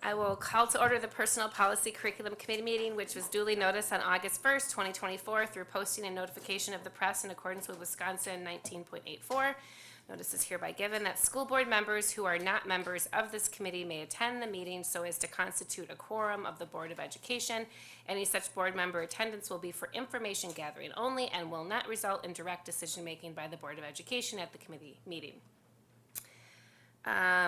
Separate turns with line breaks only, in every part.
I will call to order the Personnel Policy Curriculum Committee meeting, which was duly noticed on August 1st, 2024, through posting and notification of the press in accordance with Wisconsin 19.84. Notice is hereby given that school board members who are not members of this committee may attend the meeting so as to constitute a quorum of the Board of Education. Any such board member attendance will be for information gathering only and will not result in direct decision-making by the Board of Education at the committee meeting.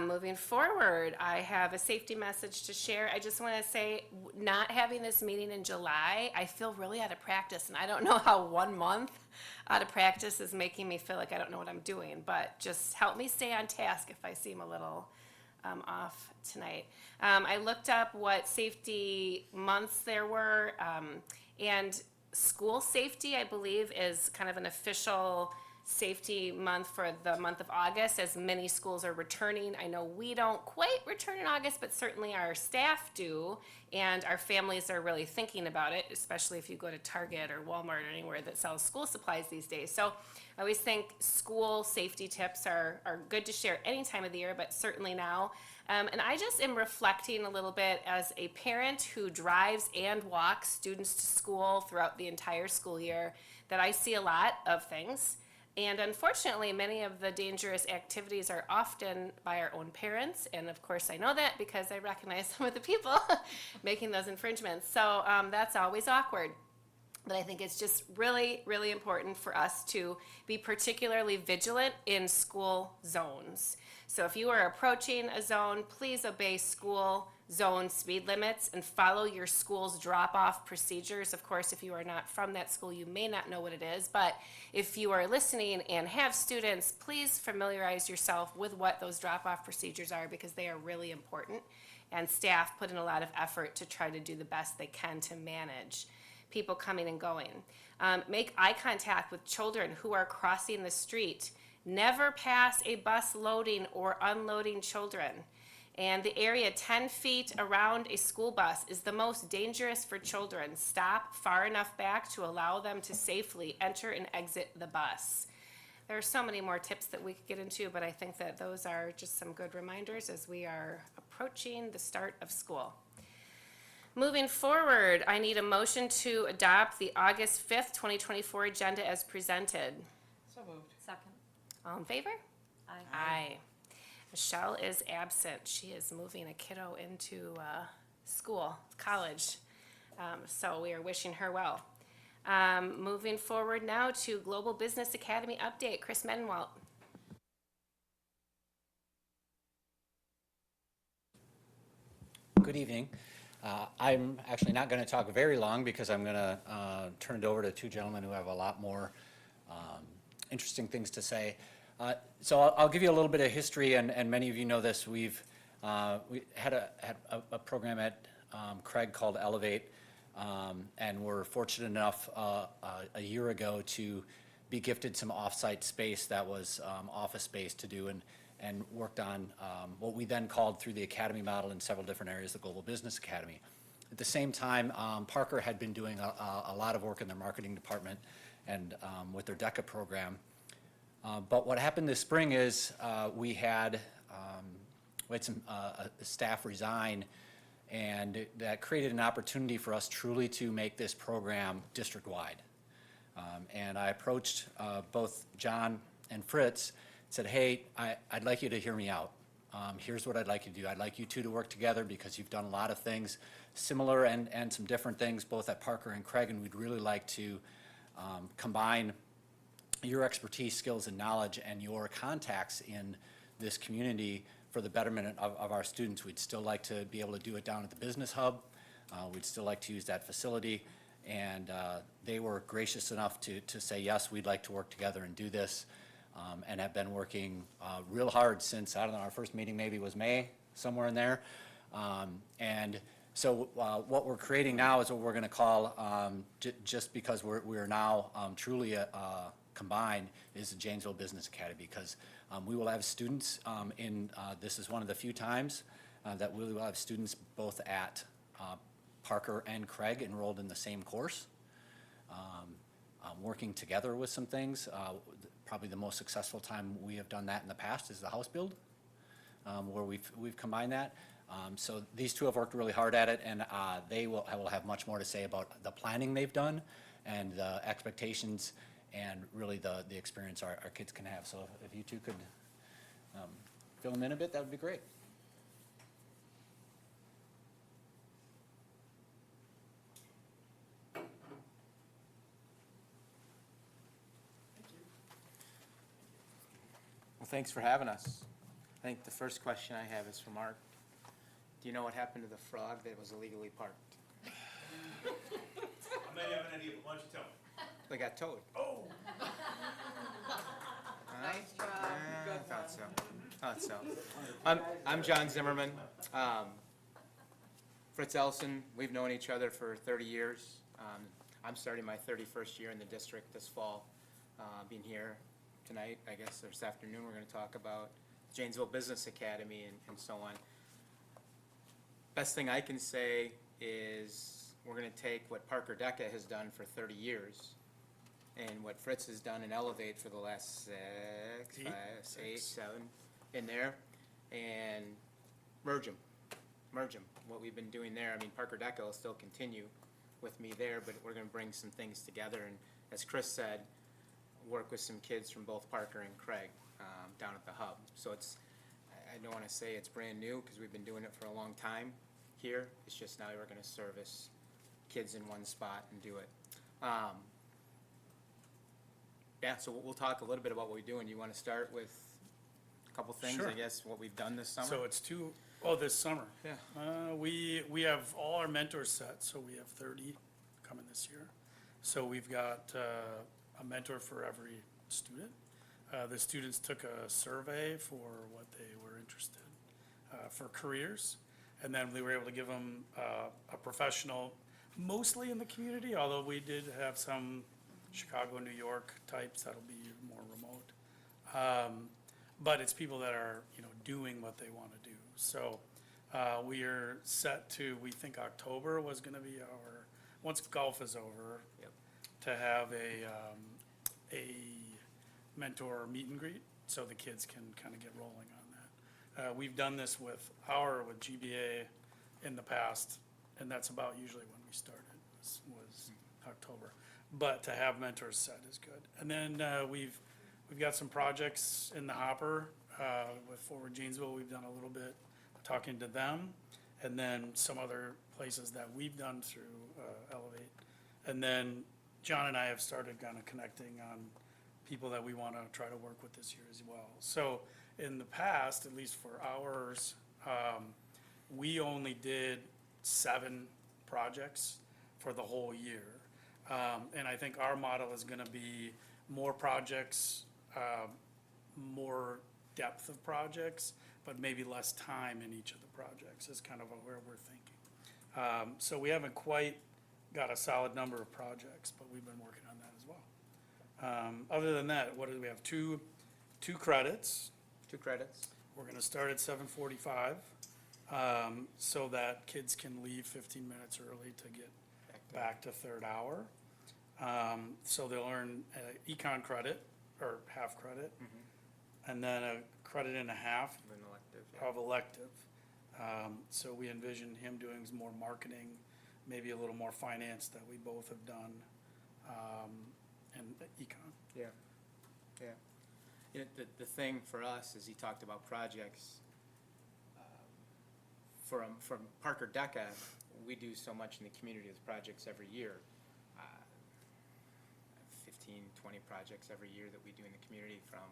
Moving forward, I have a safety message to share. I just want to say, not having this meeting in July, I feel really out of practice, and I don't know how 1 month out of practice is making me feel like I don't know what I'm doing, but just help me stay on task if I seem a little off tonight. I looked up what safety months there were, and school safety, I believe, is kind of an official safety month for the month of August, as many schools are returning. I know we don't quite return in August, but certainly our staff do, and our families are really thinking about it, especially if you go to Target or Walmart or anywhere that sells school supplies these days. So I always think school safety tips are good to share any time of the year, but certainly now. And I just am reflecting a little bit as a parent who drives and walks students to school throughout the entire school year, that I see a lot of things. And unfortunately, many of the dangerous activities are often by our own parents. And of course, I know that because I recognize some of the people making those infringements. So that's always awkward. But I think it's just really, really important for us to be particularly vigilant in school zones. So if you are approaching a zone, please obey school zone speed limits and follow your school's drop-off procedures. Of course, if you are not from that school, you may not know what it is, but if you are listening and have students, please familiarize yourself with what those drop-off procedures are, because they are really important, and staff put in a lot of effort to try to do the best they can to manage people coming and going. Make eye contact with children who are crossing the street. Never pass a bus loading or unloading children. And the area 10 feet around a school bus is the most dangerous for children. Stop far enough back to allow them to safely enter and exit the bus. There are so many more tips that we could get into, but I think that those are just some good reminders as we are approaching the start of school. Moving forward, I need a motion to adopt the August 5th, 2024 agenda as presented.
So moved.
Second.
All in favor?
Aye.
Aye. Michelle is absent. She is moving a kiddo into school, college. So we are wishing her well. Moving forward now to Global Business Academy update. Chris Mendenwalt.
Good evening. I'm actually not going to talk very long because I'm going to turn it over to two gentlemen who have a lot more interesting things to say. So I'll give you a little bit of history, and many of you know this. We had a program at Craig called Elevate, and we're fortunate enough a year ago to be gifted some off-site space that was office space to do, and worked on what we then called, through the academy model in several different areas, the Global Business Academy. At the same time, Parker had been doing a lot of work in their marketing department and with their DECA program. But what happened this spring is we had some staff resign, and that created an opportunity for us truly to make this program district-wide. And I approached both John and Fritz, said, hey, I'd like you to hear me out. Here's what I'd like you to do. I'd like you two to work together because you've done a lot of things similar and some different things both at Parker and Craig, and we'd really like to combine your expertise, skills, and knowledge and your contacts in this community for the betterment of our students. We'd still like to be able to do it down at the Business Hub. We'd still like to use that facility, and they were gracious enough to say, yes, we'd like to work together and do this. And have been working real hard since, I don't know, our first meeting maybe was May, somewhere in there. And so what we're creating now is what we're going to call, just because we're now truly combined, is the Janesville Business Academy, because we will have students this is one of the few times that we will have students both at Parker and Craig enrolled in the same course, working together with some things. Probably the most successful time we have done that in the past is the house build, where we've combined that. So these two have worked really hard at it, and I will have much more to say about the planning they've done and the expectations and really the experience our kids can have. So if you two could fill them in a bit, that would be great.
Well, thanks for having us. I think the first question I have is for Mark. Do you know what happened to the frog that was illegally parked?
I may have an idea, but why don't you tell me?
They got towed.
Oh,
Nice job. Thought so. I'm John Zimmerman. Fritz Elson, we've known each other for 30 years. I'm starting my 31st year in the district this fall. Being here tonight, I guess, or this afternoon, we're going to talk about Janesville Business Academy and so on. Best thing I can say is we're going to take what Parker DECA has done for 30 years and what Fritz has done in Elevate for the last eight, seven, in there, and merge them. What we've been doing there, I mean, Parker DECA will still continue with me there, but we're going to bring some things together, and as Chris said, work with some kids from both Parker and Craig down at the hub. So it's, I don't want to say it's brand new because we've been doing it for a long time here. It's just now we're going to service kids in one spot and do it. Yeah, so we'll talk a little bit about what we're doing. You want to start with a couple things,
Sure.
I guess, what we've done this summer?
So it's this summer.
Yeah.
We have all our mentors set, so we have 30 coming this year. So we've got a mentor for every student. The students took a survey for what they were interested for careers, and then we were able to give them a professional, mostly in the community, although we did have some Chicago, New York types that'll be more remote. But it's people that are, doing what they want to do. So we are set to, we think October was going to be once golf is over,
Yep.
to have a mentor meet and greet, so the kids can kind of get rolling on that. We've done this with GBA in the past, and that's about usually when we started, was October. But to have mentors set is good. And then we've got some projects in the hopper with Forward Janesville. We've done a little bit talking to them, and then some other places that we've done through Elevate. And then John and I have started kind of connecting on people that we want to try to work with this year as well. So in the past, at least for ours, we only did 7 projects for the whole year. And I think our model is going to be more projects, more depth of projects, but maybe less time in each of the projects is kind of where we're thinking. So we haven't quite got a solid number of projects, but we've been working on that as well. Other than that, what do we have? Two credits.
2 credits.
We're going to start at 7:45, so that kids can leave 15 minutes early to get back to third hour. So they'll earn econ credit, or half credit, and then a credit and a half
An elective, yeah.
of elective. So we envision him doing some more marketing, maybe a little more finance that we both have done, and econ.
Yeah. The thing for us is he talked about projects. From Parker DECA, we do so much in the community with projects every year. 15, 20 projects every year that we do in the community, from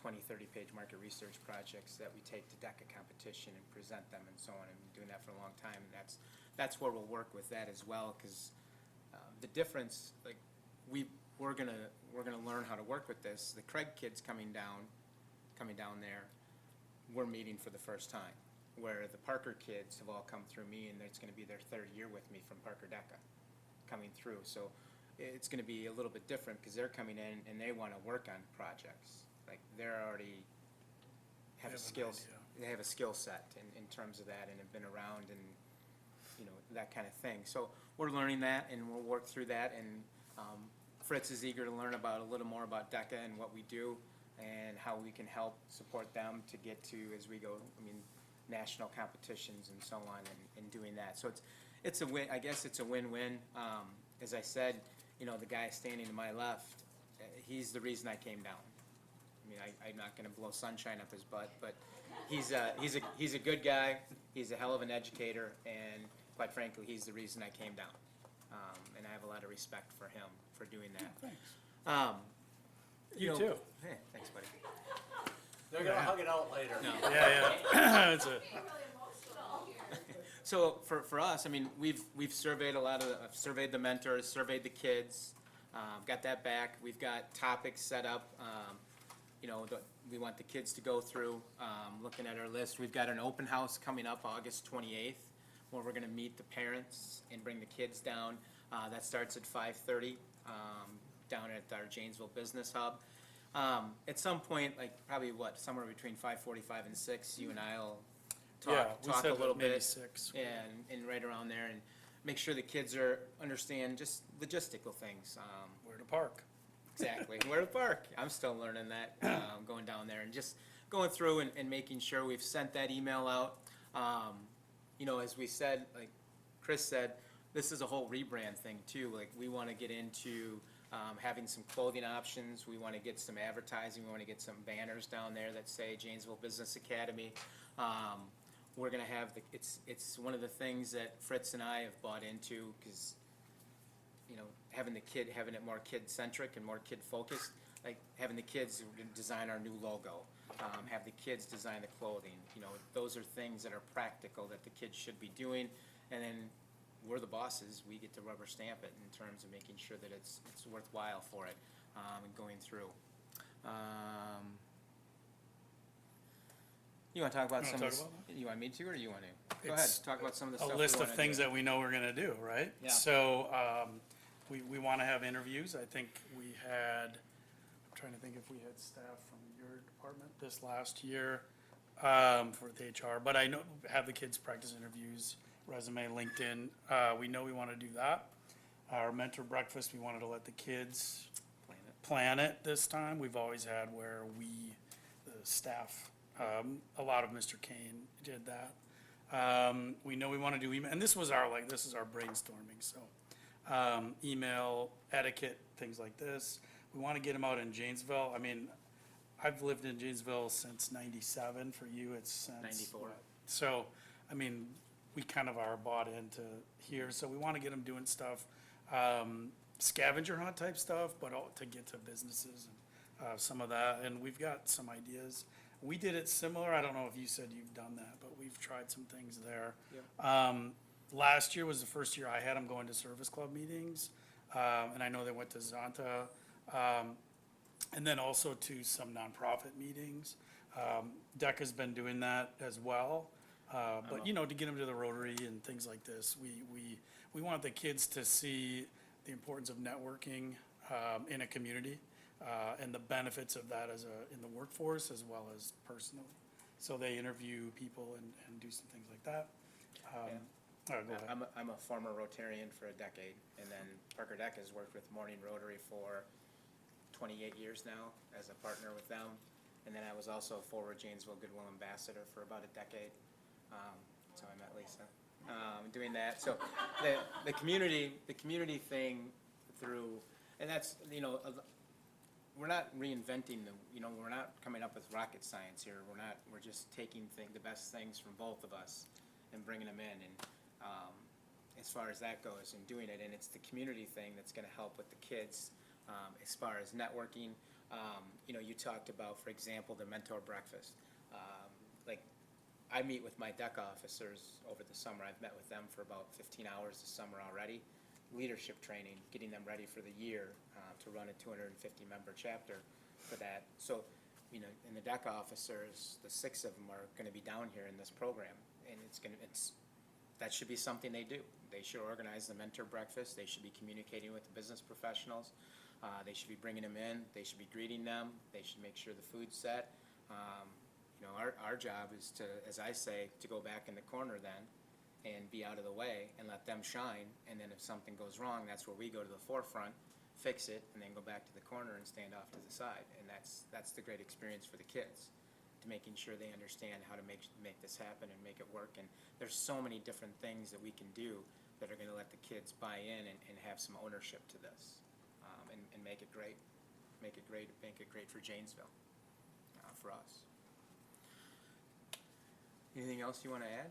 20, 30-page market research projects that we take to DECA competition and present them and so on. And been doing that for a long time. And that's where we'll work with that as well, because the difference, like, we're gonna learn how to work with this. The Craig kids coming down there, we're meeting for the first time. Where the Parker kids have all come through me, and it's gonna be their 3rd year with me from Parker DECA coming through. So it's gonna be a little bit different, because they're coming in and they wanna work on projects. Like, they're already have a skill, they have a skill set in terms of that, and have been around and, that kind of thing. So we're learning that, and we'll work through that, and Fritz is eager to learn a little more about DECA and what we do, and how we can help support them to get to, as we go. I mean, national competitions and so on, and doing that. So it's a win, I guess it's a win-win. As I said, you know, the guy standing to my left, he's the reason I came down. I mean, I'm not gonna blow sunshine up his butt, but he's a good guy, he's a hell of an educator, and quite frankly, he's the reason I came down. And I have a lot of respect for him for doing that.
Thanks. You
know-
too.
Hey, thanks, buddy.
They're gonna hug it out later.
Yeah. It's a,
So for us, I mean, we've surveyed I've surveyed the mentors, surveyed the kids, got that back. We've got topics set up, you know, we want the kids to go through, looking at our list. We've got an open house coming up August 28th, where we're gonna meet the parents and bring the kids down. That starts at 5:30, down at our Janesville Business Hub. At some point, like probably somewhere between 5:45 and 6, you and I'll
yeah,
talk
we
a
said
little
maybe
bit.
6.
And right around there, and make sure the kids understand just logistical things.
Where to park.
Exactly, where to park. I'm still learning that, going down there and just going through and making sure we've sent that email out. You know, as we said, like Chris said, this is a whole rebrand thing too. Like, we want to get into having some clothing options. We want to get some advertising. We want to get some banners down there that say Janesville Business Academy. We're gonna have it's one of the things that Fritz and I have bought into, because, you know, having it more kid-centric and more kid-focused, like having the kids design our new logo, have the kids design the clothing, you know, those are things that are practical that the kids should be doing, and then we're the bosses, we get to rubber stamp it in terms of making sure that it's worthwhile for it, and going through. You wanna talk about
You
some
wanna
of this?
talk about
You want me to, or you wanna? Go ahead,
It's
talk about some of the
A
stuff we
list of
wanna
things
do.
that we know we're gonna do, right?
Yeah.
So, we wanna have interviews. I think we had, I'm trying to think if we had staff from your department this last year, for the HR, but I know, have the kids practice interviews, resume, LinkedIn. We know we wanna do that. Our mentor breakfast, we wanted to let the kids plan it this time. We've always had where the staff, a lot of Mr. Kane did that. We know we want to do email, and this is our brainstorming, so, email etiquette, things like this. We want to get them out in Janesville. I mean, I've lived in Janesville since '97. For you, it's since
94.
So, I mean, we kind of are bought into here, so we want to get them doing stuff, scavenger hunt type stuff, but to get to businesses and some of that, and we've got some ideas. We did it similar, I don't know if you said you've done that, but we've tried some things there. Last year was the first year I had them going to service club meetings, and I know they went to Zonta, and then also to some nonprofit meetings. DECA's been doing that as well, but you know, to get them to the Rotary and things like this, we want the kids to see the importance of networking in a community, and the benefits of that in the workforce as well as personally. So they interview people and do some things like that. Go ahead.
I'm a former Rotarian for a decade, and then Parker Deck has worked with Morning Rotary for 28 years now as a partner with them. And then I was also a forward Janesville Goodwill Ambassador for about a decade. So I met Lisa, doing that. So the community thing through, and that's, you know, we're not reinventing we're not coming up with rocket science here. We're just taking the best things from both of us and bringing them in. And as far as that goes and doing it, and it's the community thing that's gonna help with the kids, as far as networking. You know, you talked about, for example, the mentor breakfast. Like, I meet with my DECA officers over the summer. I've met with them for about 15 hours this summer already. Leadership training, getting them ready for the year, to run a 250-member chapter for that. So, you know, and the DECA officers, the 6 of them are gonna be down here in this program, and that should be something they do. They should organize the mentor breakfast. They should be communicating with the business professionals. They should be bringing them in. They should be greeting them. They should make sure the food's set. You know, our job is to, as I say, to go back in the corner then and be out of the way and let them shine. And then if something goes wrong, that's where we go to the forefront, fix it, and then go back to the corner and stand off to the side. And that's the great experience for the kids. to making sure they understand how to make this happen and make it work. And there's so many different things that we can do that are gonna let the kids buy in and have some ownership to this, and make it great. Make it great for Janesville, for us. Anything else you wanna add?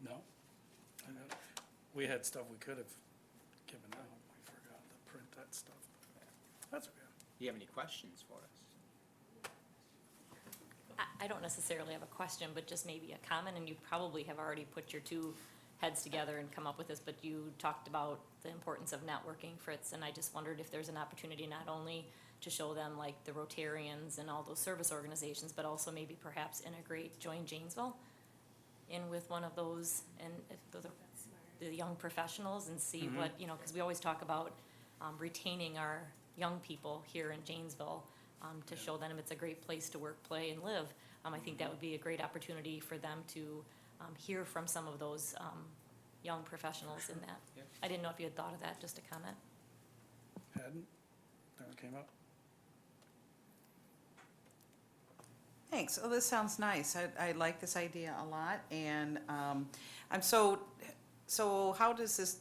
No? I know, we had stuff we could have given out, we forgot to print that stuff. That's okay.
Do you have any questions for us?
I don't necessarily have a question, but just maybe a comment, and you probably have already put your two heads together and come up with this, but you talked about the importance of networking, Fritz, and I just wondered if there's an opportunity not only to show them like the Rotarians and all those service organizations, but also maybe perhaps integrate Join Janesville in with one of those, and if the young professionals, and see what, you know, because we always talk about retaining our young people here in Janesville, to show them it's a great place to work, play, and live. I think that would be a great opportunity for them to hear from some of those young professionals in that.
Yeah.
I didn't know if you had thought of that, just a comment.
Hadn't, never came up.
Thanks. Oh, this sounds nice. I like this idea a lot, and so how does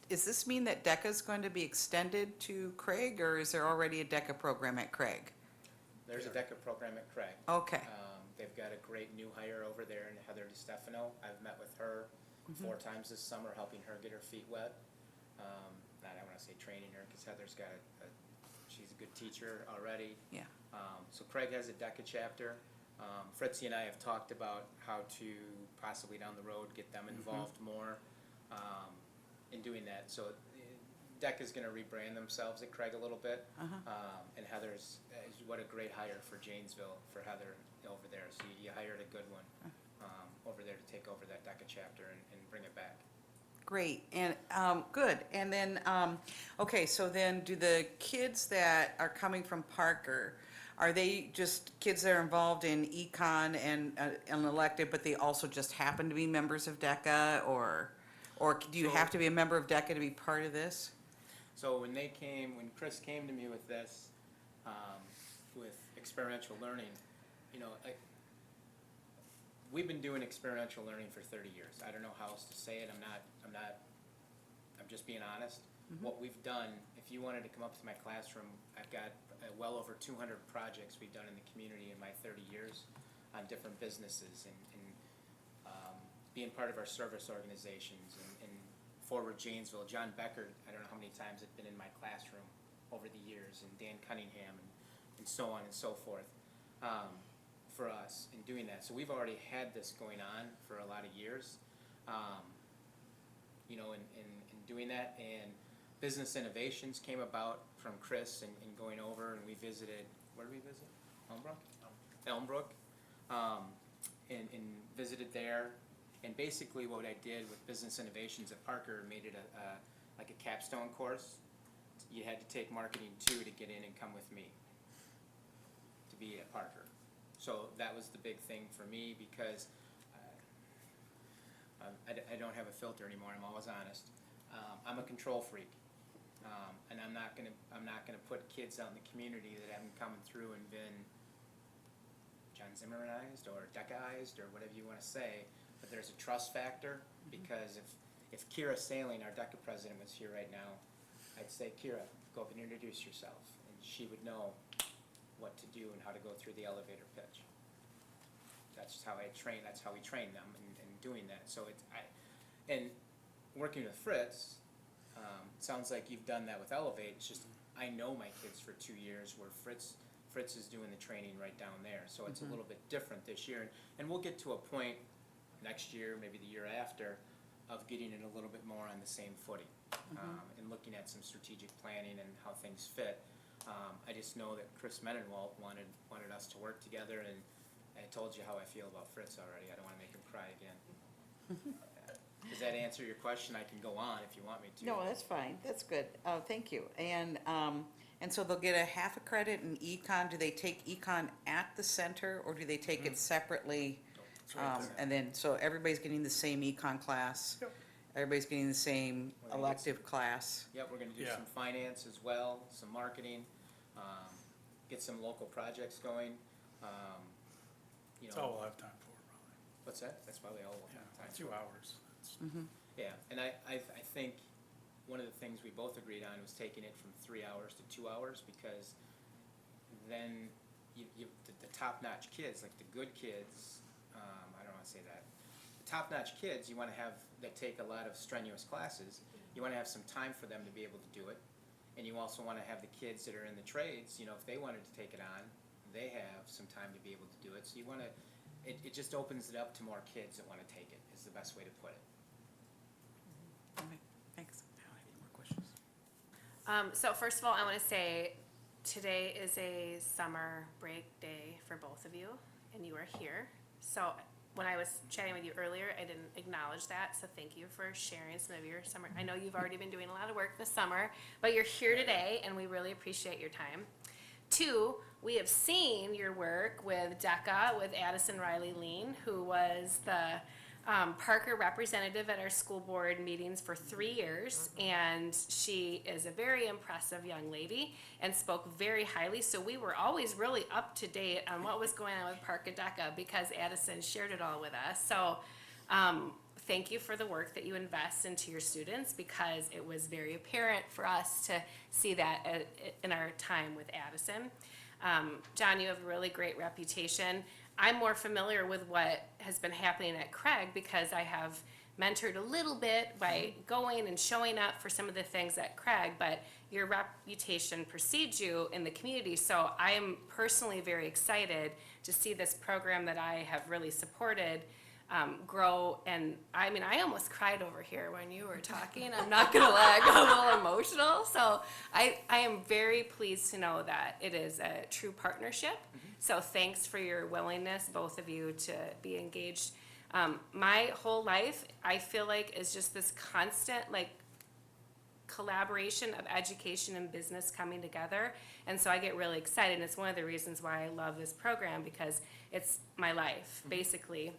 this mean that DECA is going to be extended to Craig, or is there already a DECA program at Craig?
There's a DECA program at Craig.
Okay.
They've got a great new hire over there in Heather DiStefano. I've met with her 4 times this summer, helping her get her feet wet. Not, I wanna say training her, cause Heather's got she's a good teacher already.
Yeah.
So Craig has a DECA chapter. Fritzy and I have talked about how to possibly down the road get them involved more in doing that. So DECA's gonna rebrand themselves at Craig a little bit. And Heather's, what a great hire for Janesville, for Heather over there. So you hired a good one over there to take over that DECA chapter and bring it back.
Great, and good. And then, okay, so then do the kids that are coming from Parker, are they just kids that are involved in econ and elective, but they also just happen to be members of DECA, or do you have to be a member of DECA to be part of this?
So when Chris came to me with this, with experiential learning, you know, we've been doing experiential learning for 30 years. I don't know how else to say it. I'm just being honest. What we've done, if you wanted to come up to my classroom, I've got well over 200 projects we've done in the community in my 30 years on different businesses and being part of our service organizations and Forward Janesville. John Becker, I don't know how many times have been in my classroom over the years, and Dan Cunningham and so on and so forth. For us in doing that. So we've already had this going on for a lot of years, you know, in doing that. And business innovations came about from Chris and going over, and we visited, where did we visit? Elmbrook. And visited there. And basically what I did with business innovations at Parker, made it like a capstone course. You had to take marketing 2 to get in and come with me to be at Parker. So that was the big thing for me, because I don't have a filter anymore. I'm always honest. I'm a control freak, and I'm not gonna put kids out in the community that haven't come through and been John Zimmerized or DECAized or whatever you want to say. But there's a trust factor, because if Kira Sailing, our DECA president, was here right now, I'd say, Kira, go up and introduce yourself, and she would know what to do and how to go through the elevator pitch. That's how I train. That's how we train them in doing that. So and working with Fritz, sounds like you've done that with Elevate. It's just I know my kids for 2 years, where Fritz is doing the training right down there. So it's a little bit different this year, and we'll get to a point next year, maybe the year after, of getting it a little bit more on the same footing, and looking at some strategic planning and how things fit. I just know that Chris Mendenwald wanted us to work together, and I told you how I feel about Fritz already. I don't want to make him cry again. Does that answer your question? I can go on if you want me to.
No, that's fine. That's good. Thank you. And so they'll get a half a credit in econ. Do they take econ at the center, or do they take it separately? And then, so everybody's getting the same econ class?
Yep.
Everybody's getting the same
We're gonna get
elective class?
Yep, we're gonna do
Yeah.
some finance as well, some marketing, get some local projects going. you
That's all
know,
we'll have time for, probably.
what's that? That's probably all we'll
Yeah,
have time
a few
for.
hours. That's-
Yeah, and I think one of the things we both agreed on was taking it from 3 hours to 2 hours, because then the top-notch kids, like the good kids, I don't wanna say that. The top-notch kids, you wanna have, that take a lot of strenuous classes, you wanna have some time for them to be able to do it. And you also wanna have the kids that are in the trades, you know, if they wanted to take it on, they have some time to be able to do it. So you wanna, it just opens it up to more kids that wanna take it, is the best way to put it.
Okay, thanks. I don't have any more questions.
So first of all, I want to say today is a summer break day for both of you, and you are here. So when I was chatting with you earlier, I didn't acknowledge that, so thank you for sharing some of your summer. I know you've already been doing a lot of work this summer, but you're here today, and we really appreciate your time. 2, we have seen your work with DECA, with Addison Riley Lean, who was the Parker representative at our school board meetings for 3 years, and she is a very impressive young lady and spoke very highly, so we were always really up to date on what was going on with Parker DECA because Addison shared it all with us. So thank you for the work that you invest into your students, because it was very apparent for us to see that in our time with Addison. John, you have a really great reputation. I'm more familiar with what has been happening at Craig because I have mentored a little bit by going and showing up for some of the things at Craig, but your reputation precedes you in the community. So I am personally very excited to see this program that I have really supported grow. And I mean, I almost cried over here when you were talking. I'm not gonna lie, I got a little emotional. So I am very pleased to know that it is a true partnership. So thanks for your willingness, both of you, to be engaged. My whole life, I feel like, is just this constant, like, collaboration of education and business coming together. And so I get really excited. And it's one of the reasons why I love this program, because it's my life, basically.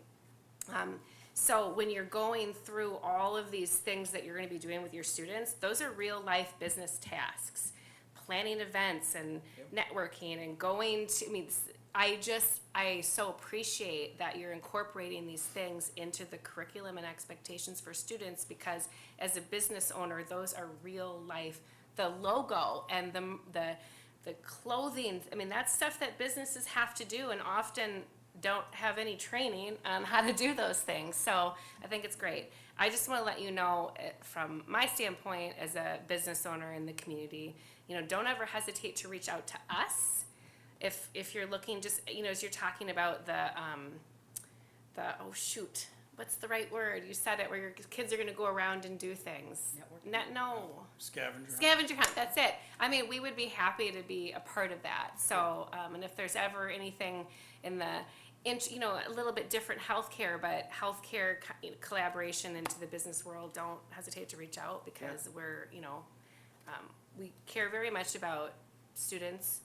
So when you're going through all of these things that you're going to be doing with your students, those are real life business tasks. Planning events and networking and going to, I so appreciate that you're incorporating these things into the curriculum and expectations for students, because as a business owner, those are real life. The logo and the clothing, I mean, that's stuff that businesses have to do and often don't have any training on how to do those things. So I think it's great. I just want to let you know, from my standpoint as a business owner in the community, don't ever hesitate to reach out to us. If you're looking, just, as you're talking about what's the right word? You said it, where your kids are going to go around and do things. Scavenger hunt, that's it. I mean, we would be happy to be a part of that. So, and if there's ever anything in the, a little bit different healthcare, but healthcare collaboration into the business world, don't hesitate to reach out, because we're, we care very much about students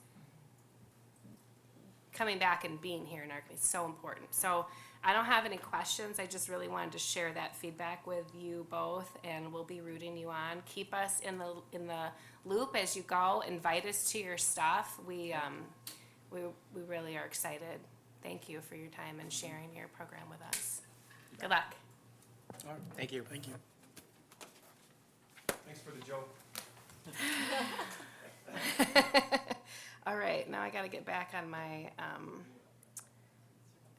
coming back and being here in our community. It's so important. So I don't have any questions. I just really wanted to share that feedback with you both, and we'll be rooting you on. Keep us in the loop as you go. Invite us to your stuff. We really are excited. Thank you for your time and sharing your program with us. Good luck.
All right,
Thank you.
thank you.
Thanks for the joke.
All right, now I gotta get back on my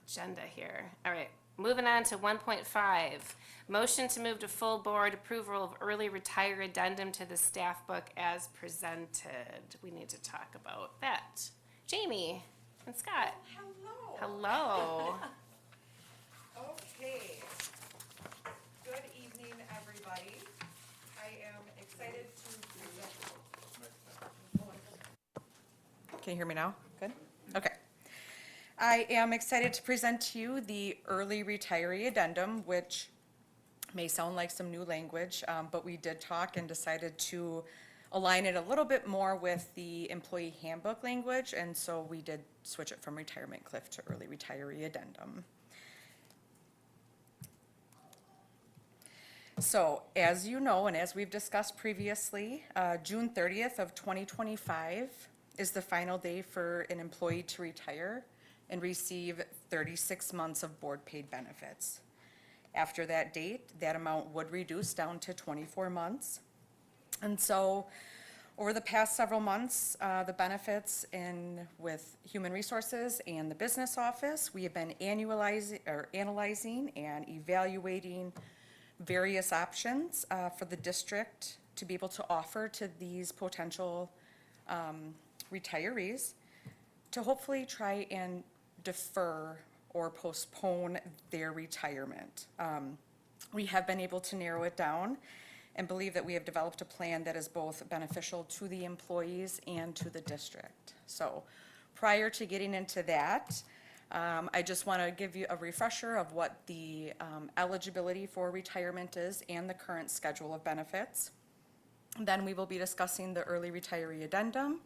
agenda here. All right, moving on to 1.5. Motion to move to full board approval of early retire addendum to the staff book as presented. We need to talk about that. Jamie and Scott.
Hello.
Hello.
Okay. Good evening, everybody. I am excited to present. Can you hear me now? Good? Okay. I am excited to present to you the early retiree addendum, which may sound like some new language, but we did talk and decided to align it a little bit more with the employee handbook language, and so we did switch it from retirement cliff to early retiree addendum. So, as you know, and as we've discussed previously, June 30th of 2025 is the final day for an employee to retire. and receive 36 months of board-paid benefits. After that date, that amount would reduce down to 24 months. And so, over the past several months, the benefits with Human Resources and the Business Office, we have been analyzing and evaluating various options for the district to be able to offer to these potential retirees to hopefully try and defer or postpone their retirement. We have been able to narrow it down and believe that we have developed a plan that is both beneficial to the employees and to the district. So prior to getting into that, I just want to give you a refresher of what the eligibility for retirement is and the current schedule of benefits. Then we will be discussing the early retiree addendum,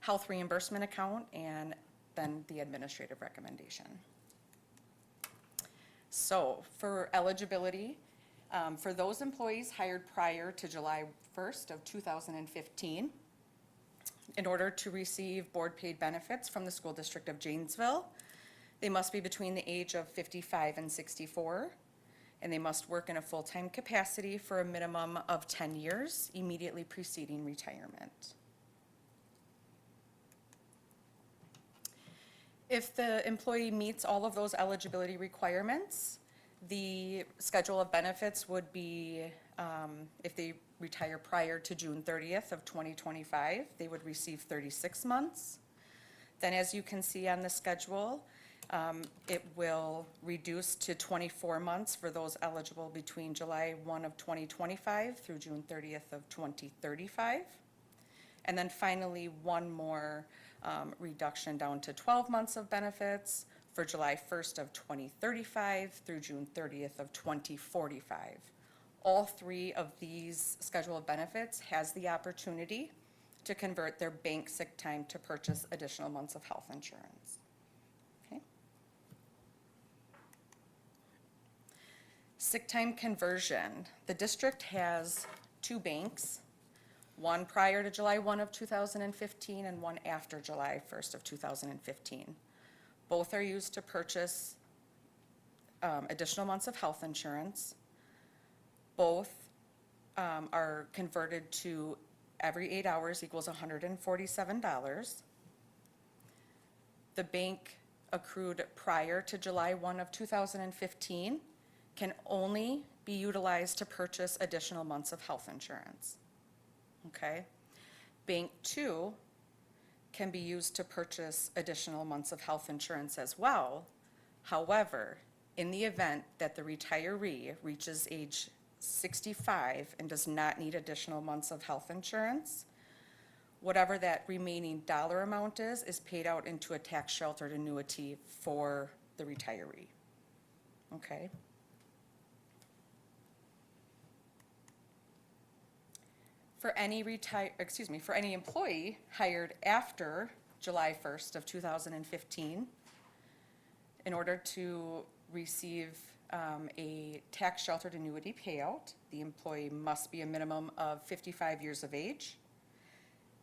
health reimbursement account, and then the administrative recommendation. So for eligibility, for those employees hired prior to July 1st of 2015, in order to receive board-paid benefits from the School District of Janesville, they must be between the age of 55 and 64, and they must work in a full-time capacity for a minimum of 10 years immediately preceding retirement. If the employee meets all of those eligibility requirements, the schedule of benefits would be, if they retire prior to June 30th of 2025, they would receive 36 months. Then as you can see on the schedule, it will reduce to 24 months for those eligible between July 1 of 2025 through June 30th of 2035. And then finally, one more reduction down to 12 months of benefits for July 1st of 2035 through June 30th of 2045. All three of these schedule of benefits has the opportunity to convert their bank sick time to purchase additional months of health insurance. Okay. Sick time conversion. The district has two banks, one prior to July 1 of 2015 and one after July 1st of 2015. Both are used to purchase additional months of health insurance. Both are converted to every 8 hours equals $147. The bank accrued prior to July 1 of 2015 can only be utilized to purchase additional months of health insurance. Okay? Bank 2 can be used to purchase additional months of health insurance as well. However, in the event that the retiree reaches age 65 and does not need additional months of health insurance, whatever that remaining dollar amount is paid out into a tax sheltered annuity for the retiree. Okay? For any employee hired after July 1st of 2015, in order to receive a tax sheltered annuity payout, the employee must be a minimum of 55 years of age.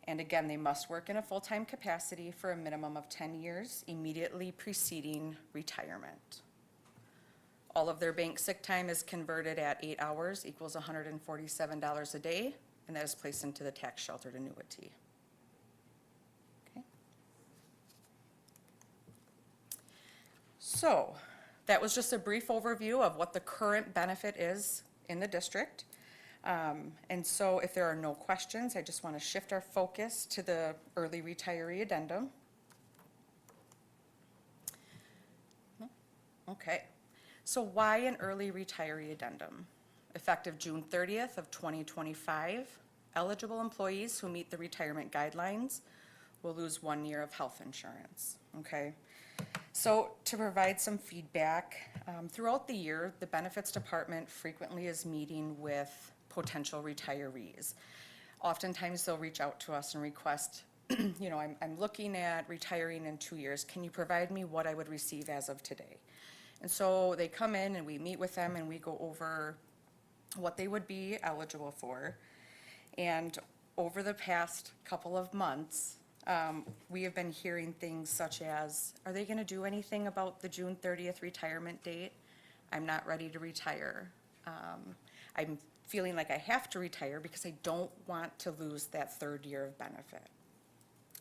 And again, they must work in a full-time capacity for a minimum of 10 years immediately preceding retirement. All of their bank sick time is converted at 8 hours equals $147 a day, and that is placed into the tax sheltered annuity. Okay. So that was just a brief overview of what the current benefit is in the district. And so if there are no questions, I just want to shift our focus to the early retiree addendum. Okay, so why an early retiree addendum? Effective June 30th of 2025, eligible employees who meet the retirement guidelines will lose 1 year of health insurance, okay? So to provide some feedback, throughout the year, the benefits department frequently is meeting with potential retirees. Oftentimes they'll reach out to us and request, you know, I'm looking at retiring in 2 years. Can you provide me what I would receive as of today? And so they come in and we meet with them and we go over what they would be eligible for. And over the past couple of months, We have been hearing things such as, are they gonna do anything about the June 30th retirement date? I'm not ready to retire. I'm feeling like I have to retire because I don't want to lose that third year of benefit.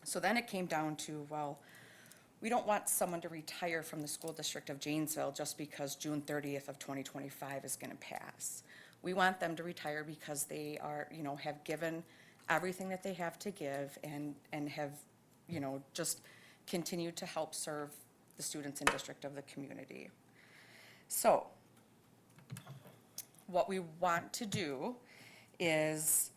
So then it came down to, well, we don't want someone to retire from the school district of Janesville just because June 30th of 2025 is gonna pass. We want them to retire because they are, have given everything that they have to give and have, just continued to help serve the students and district of the community. So, what we want to do is,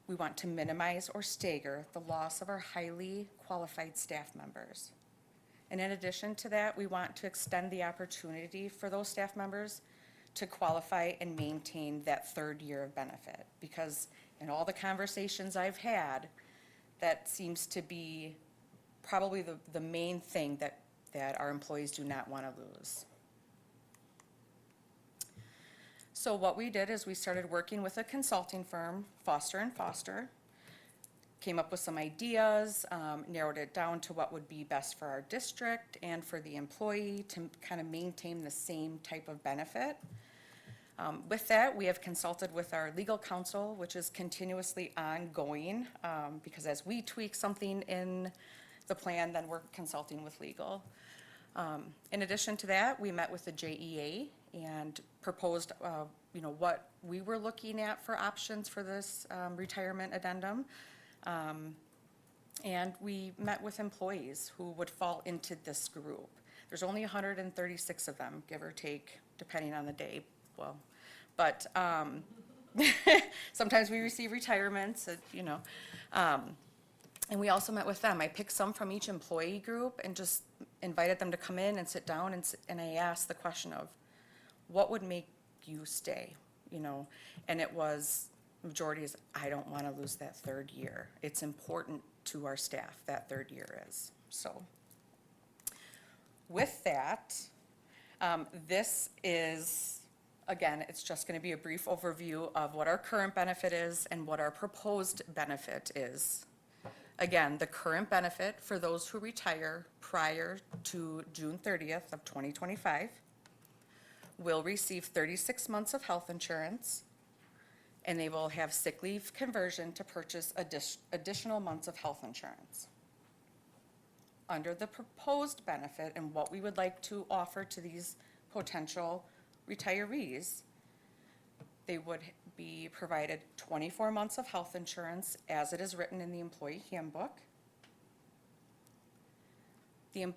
we want to minimize or stagger the loss of our highly qualified staff members. And in addition to that, we want to extend the opportunity for those staff members to qualify and maintain that third year of benefit. Because in all the conversations I've had, that seems to be probably the main thing that our employees do not want to lose. So what we did is we started working with a consulting firm, Foster & Foster, came up with some ideas, narrowed it down to what would be best for our district and for the employee to kind of maintain the same type of benefit. With that, we have consulted with our legal counsel, which is continuously ongoing, because as we tweak something in the plan, then we're consulting with legal. In addition to that, we met with the JEA and proposed, what we were looking at for options for this retirement addendum. And we met with employees who would fall into this group. There's only 136 of them, give or take, depending on the day. Well, but sometimes we receive retirements, and we also met with them. I picked some from each employee group and just invited them to come in and sit down, and I asked the question of, what would make you stay, And it was, majority is, I don't want to lose that third year. It's important to our staff, that third year is. So with that, this is, again, it's just going to be a brief overview of what our current benefit is and what our proposed benefit is. Again, the current benefit for those who retire prior to June 30th of 2025 will receive 36 months of health insurance, and they will have sick leave conversion to purchase additional months of health insurance. Under the proposed benefit and what we would like to offer to these potential retirees, they would be provided 24 months of health insurance as it is written in the employee handbook. The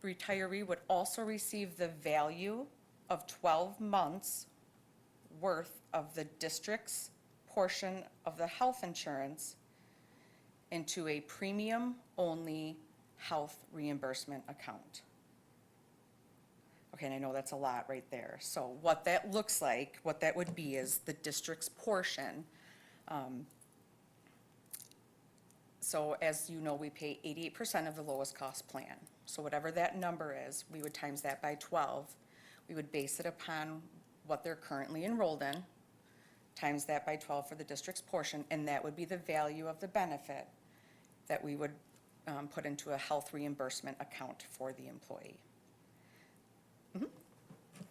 retiree would also receive the value of 12 months worth of the district's portion of the health insurance into a premium-only health reimbursement account. Okay, and I know that's a lot right there. So what that looks like, what that would be is the district's portion. So as you know, we pay 88% of the lowest cost plan. So whatever that number is, we would times that by 12. We would base it upon what they're currently enrolled in, times that by 12 for the district's portion, and that would be the value of the benefit that we would put into a health reimbursement account for the employee.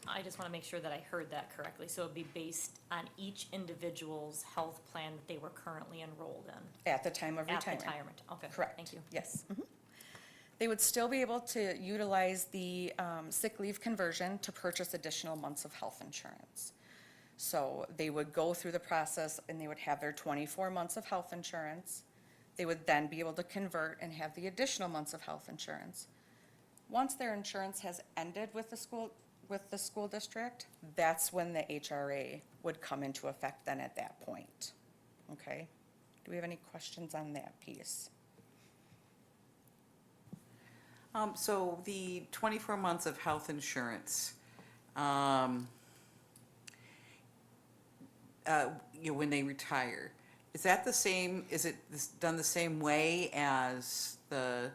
I just want to make sure that I heard that correctly. So it'd be based on each individual's health plan that they were currently enrolled in?
At the time of retirement.
At retirement, okay.
Correct.
Thank you.
Yes. They would still be able to utilize the sick leave conversion to purchase additional months of health insurance. So they would go through the process and they would have their 24 months of health insurance. They would then be able to convert and have the additional months of health insurance. Once their insurance has ended with the school district, that's when the HRA would come into effect then at that point. Okay? Do we have any questions on that piece?
So the 24 months of health insurance, when they retire, is that the same, is it done the same way as the,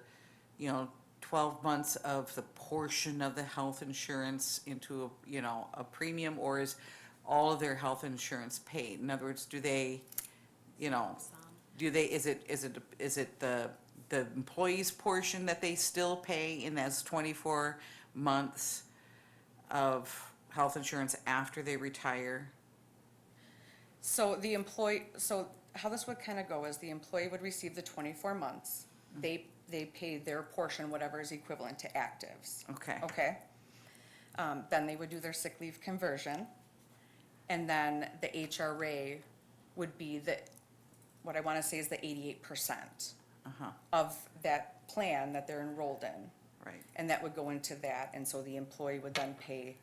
12 months of the portion of the health insurance into, a premium, or is all of their health insurance paid? In other words, do they, is it the employee's portion that they still pay in those 24 months of health insurance after they retire?
So so how this would kind of go is the employee would receive the 24 months. They pay their portion, whatever is equivalent to actives.
Okay.
Okay? Then they would do their sick leave conversion. And then the HRA would be what I want to say is the 88% of that plan that they're enrolled in.
Right.
And that would go into that, and so the employee would then pay,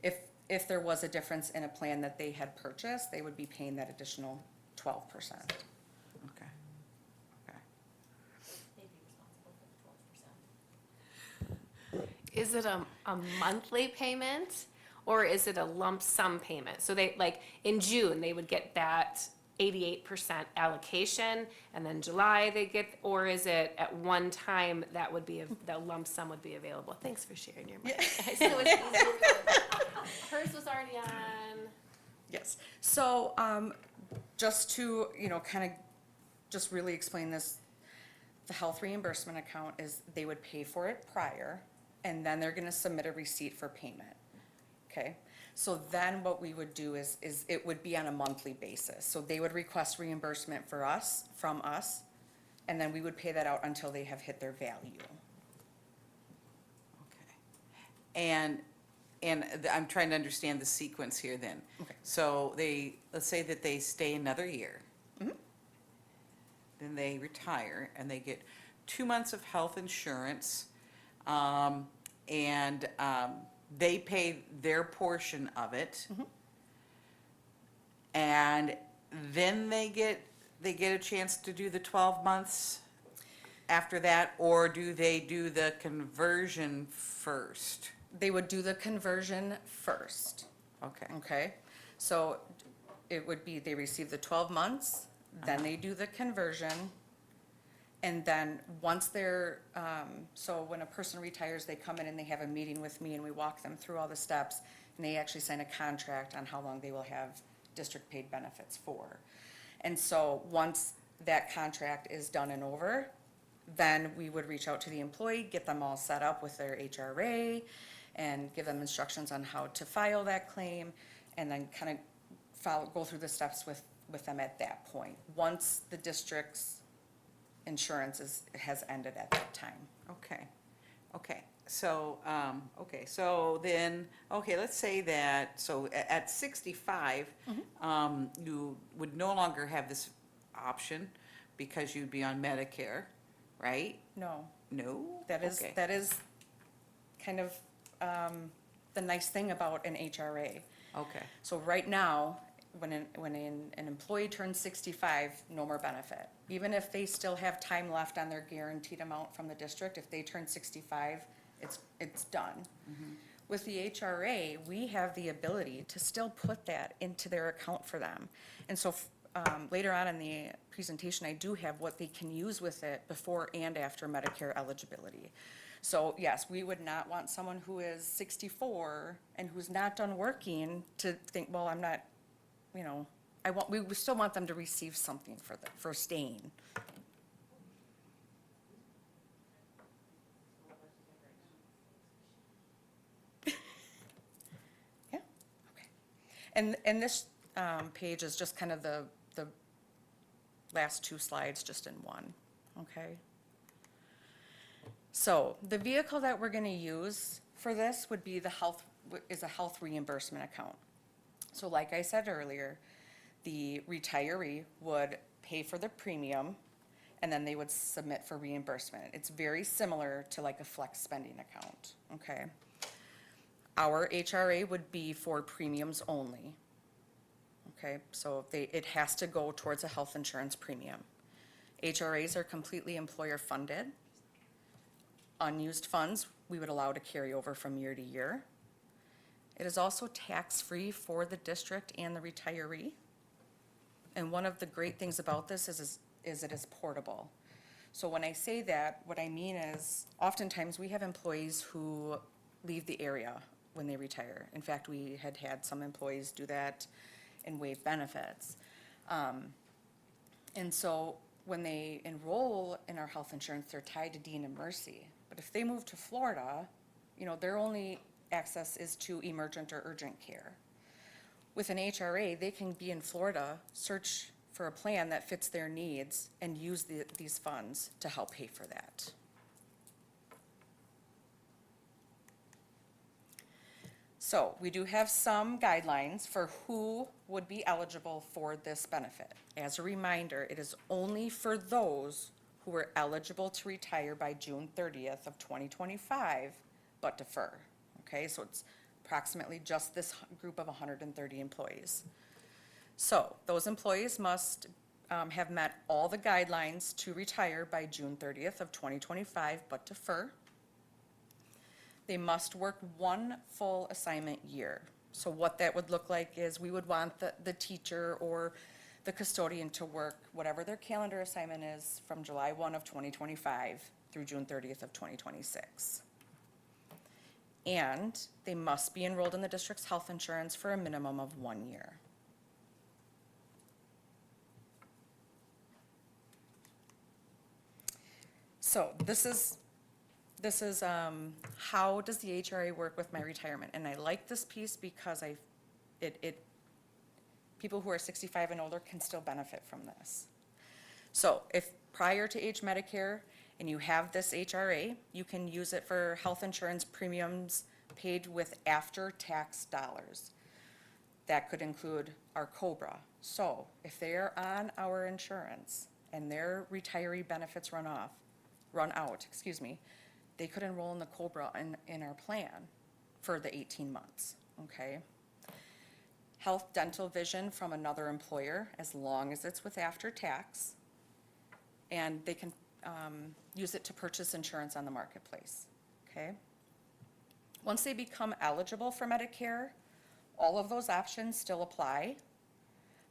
if there was a difference in a plan that they had purchased, they would be paying that additional 12%.
Okay. Okay.
They'd be responsible for the 12%.
Is it a monthly payment or is it a lump sum payment? So they, like, in June, they would get that 88% allocation, and then July they get, or is it at one time that would be, the lump sum would be available? Thanks for sharing your mind. I said it was easy. Hers was already on.
Yes, so, just to, kind of, just really explain this, the health reimbursement account is, they would pay for it prior, and then they're gonna submit a receipt for payment, okay? So then what we would do is it would be on a monthly basis, so they would request reimbursement from us, and then we would pay that out until they have hit their value.
Okay. And I'm trying to understand the sequence here then.
Okay.
So let's say that they stay another year. Then they retire and they get 2 months of health insurance, and they pay their portion of it. And then they get a chance to do the 12 months after that, or do they do the conversion first?
They would do the conversion first.
Okay.
Okay, so it would be, they receive the 12 months, then they do the conversion, and then once they're, so when a person retires, they come in and they have a meeting with me and we walk them through all the steps, and they actually sign a contract on how long they will have district-paid benefits for. And so once that contract is done and over, then we would reach out to the employee, get them all set up with their HRA, and give them instructions on how to file that claim, and then kind of go through the steps with them at that point, once the district's insurance has ended at that time.
Okay, okay, so, let's say that, so at 65, you would no longer have this option because you'd be on Medicare, right?
No,
No?
that is,
Okay.
that is kind of the nice thing about an HRA.
Okay,
So right now, when an employee turns 65, no more benefit. Even if they still have time left on their guaranteed amount from the district, if they turn 65, it's done. With the HRA, we have the ability to still put that into their account for them. And so later on in the presentation, I do have what they can use with it before and after Medicare eligibility. So yes, we would not want someone who is 64 and who's not done working to think, well, I'm not, we still want them to receive something for staying. Yeah, okay. And this page is just kind of the last two slides just in one, okay? So the vehicle that we're gonna use for this would be is a health reimbursement account. So like I said earlier, the retiree would pay for the premium, and then they would submit for reimbursement. It's very similar to like a flex spending account, okay? Our HRA would be for premiums only, okay? So it has to go towards a health insurance premium. HRAs are completely employer funded. Unused funds, we would allow to carry over from year to year. It is also tax-free for the district and the retiree. And one of the great things about this is it is portable. So when I say that, what I mean is oftentimes we have employees who leave the area when they retire. In fact, we had some employees do that and waive benefits. And so when they enroll in our health insurance, they're tied to Dean and Mercy. But if they move to Florida, you know, their only access is to emergent or urgent care. With an HRA, they can be in Florida, search for a plan that fits their needs, and use these funds to help pay for that. So we do have some guidelines for who would be eligible for this benefit. As a reminder, it is only for those who are eligible to retire by June 30th of 2025, but defer. Okay, so it's approximately just this group of 130 employees. So those employees must have met all the guidelines to retire by June 30th of 2025, but defer. They must work one full assignment year. So what that would look like is we would want the teacher or the custodian to work whatever their calendar assignment is from July 1 of 2025 through June 30th of 2026. And they must be enrolled in the district's health insurance for a minimum of 1 year. So this is how does the HRA work with my retirement? And I like this piece because people who are 65 and older can still benefit from this. So if prior to age Medicare and you have this HRA, you can use it for health insurance premiums paid with after-tax dollars. That could include our COBRA. So if they are on our insurance and their retiree benefits run out, they could enroll in the COBRA in our plan for the 18 months, okay? Health, dental, vision from another employer, as long as it's with after-tax, and they can use it to purchase insurance on the marketplace, okay? Once they become eligible for Medicare, all of those options still apply.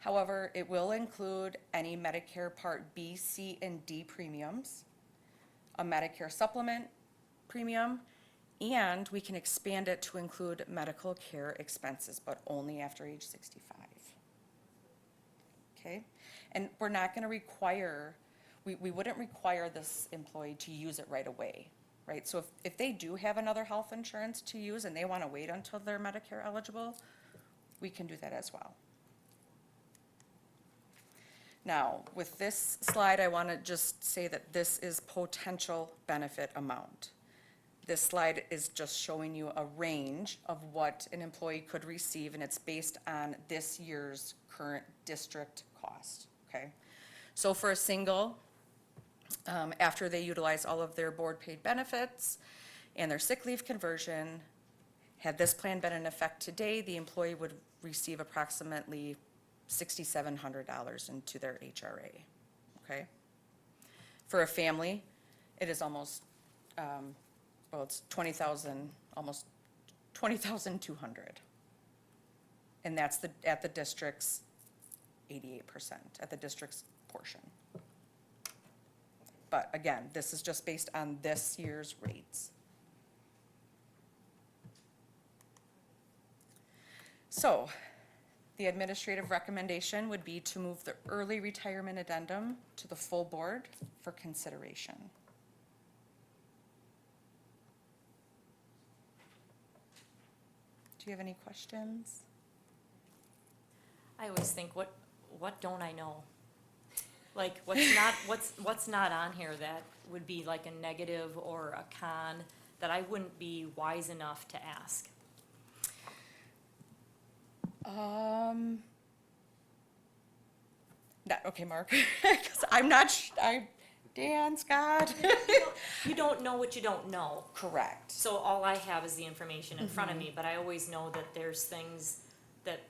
However, it will include any Medicare Part B, C, and D premiums, a Medicare supplement premium, and we can expand it to include medical care expenses, but only after age 65. Okay? And we're not gonna require, we wouldn't require this employee to use it right away, right? So if they do have another health insurance to use and they wanna wait until they're Medicare eligible, we can do that as well. Now, with this slide, I want to just say that this is potential benefit amount. This slide is just showing you a range of what an employee could receive, and it's based on this year's current district cost, okay? So for a single, after they utilize all of their board-paid benefits and their sick leave conversion, had this plan been in effect today, the employee would receive approximately $6,700 into their HRA, okay? For a family, it is almost, it's 20,000, almost 20,200. And that's at the district's 88%, at the district's portion. But again, this is just based on this year's rates. So, the administrative recommendation would be to move the early retirement addendum to the full board for consideration. Do you have any questions?
I always think, what don't I know? Like, what's not on here that would be like a negative or a con that I wouldn't be wise enough to ask?
Okay, Mark, 'cause I'm not, Dan, Scott.
You don't know what you don't know.
Correct.
So all I have is the information in front of me, but I always know that there's things that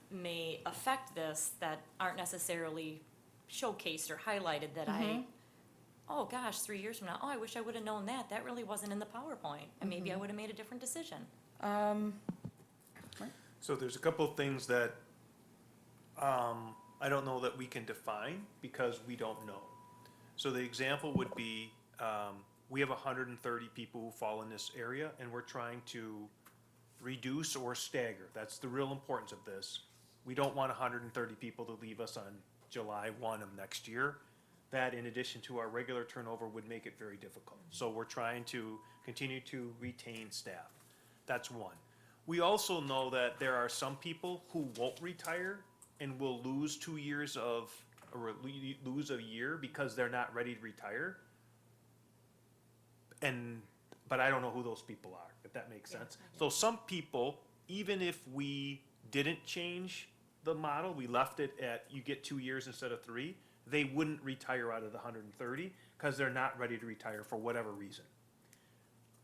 may affect this that aren't necessarily showcased or highlighted that oh gosh, 3 years from now, oh, I wish I would have known that. That really wasn't in the PowerPoint, and maybe I would have made a different decision.
So there's a couple of things that I don't know that we can define because we don't know. So the example would be, we have 130 people who fall in this area, and we're trying to reduce or stagger. That's the real importance of this. We don't want 130 people to leave us on July 1 of next year. that in addition to our regular turnover would make it very difficult. So we're trying to continue to retain staff. That's one. We also know that there are some people who won't retire and will lose 2 years of, or lose a year because they're not ready to retire. But I don't know who those people are, if that makes sense. So some people, even if we didn't change the model, we left it at you get 2 years instead of 3, they wouldn't retire out of the 130 because they're not ready to retire for whatever reason.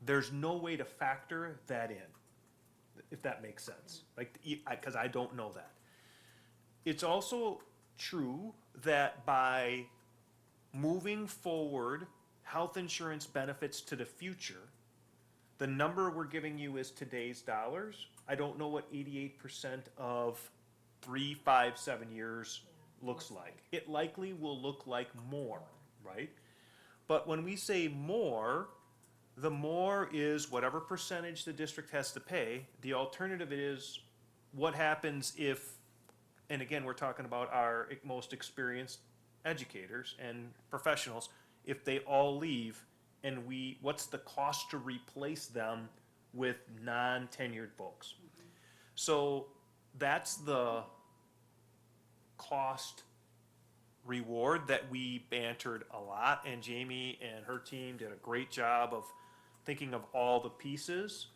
There's no way to factor that in, if that makes sense, like, because I don't know that. It's also true that by moving forward health insurance benefits to the future, the number we're giving you is today's dollars. I don't know what 88% of 3, 5, 7 years looks like. It likely will look like more, right? But when we say more, the more is whatever percentage the district has to pay. The alternative is what happens if, and again, we're talking about our most experienced educators and professionals, if they all leave and what's the cost to replace them with non-tenured folks? So that's the cost reward that we bantered a lot, and Jamie and her team did a great job of thinking of all the pieces.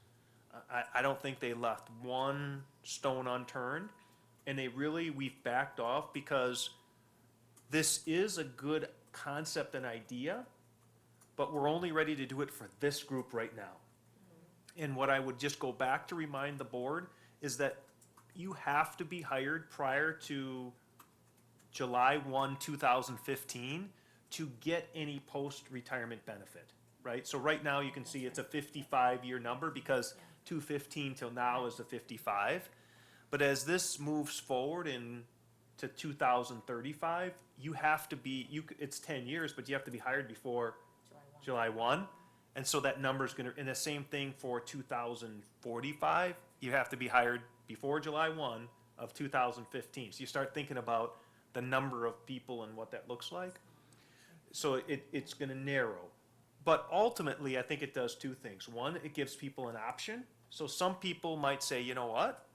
I don't think they left one stone unturned, and we've backed off because this is a good concept and idea, but we're only ready to do it for this group right now. And what I would just go back to remind the board is that you have to be hired prior to July 1, 2015 to get any post-retirement benefit, right? So right now you can see it's a 55-year number because 2015 till now is the 55. But as this moves forward to 2035, you have to be, it's 10 years, but you have to be hired before July 1. And so that number's gonna, and the same thing for 2045, you have to be hired before July 1 of 2015. So you start thinking about the number of people and what that looks like. So it's gonna narrow. But ultimately, I think it does two things. One, it gives people an option. So some people might say, you know what,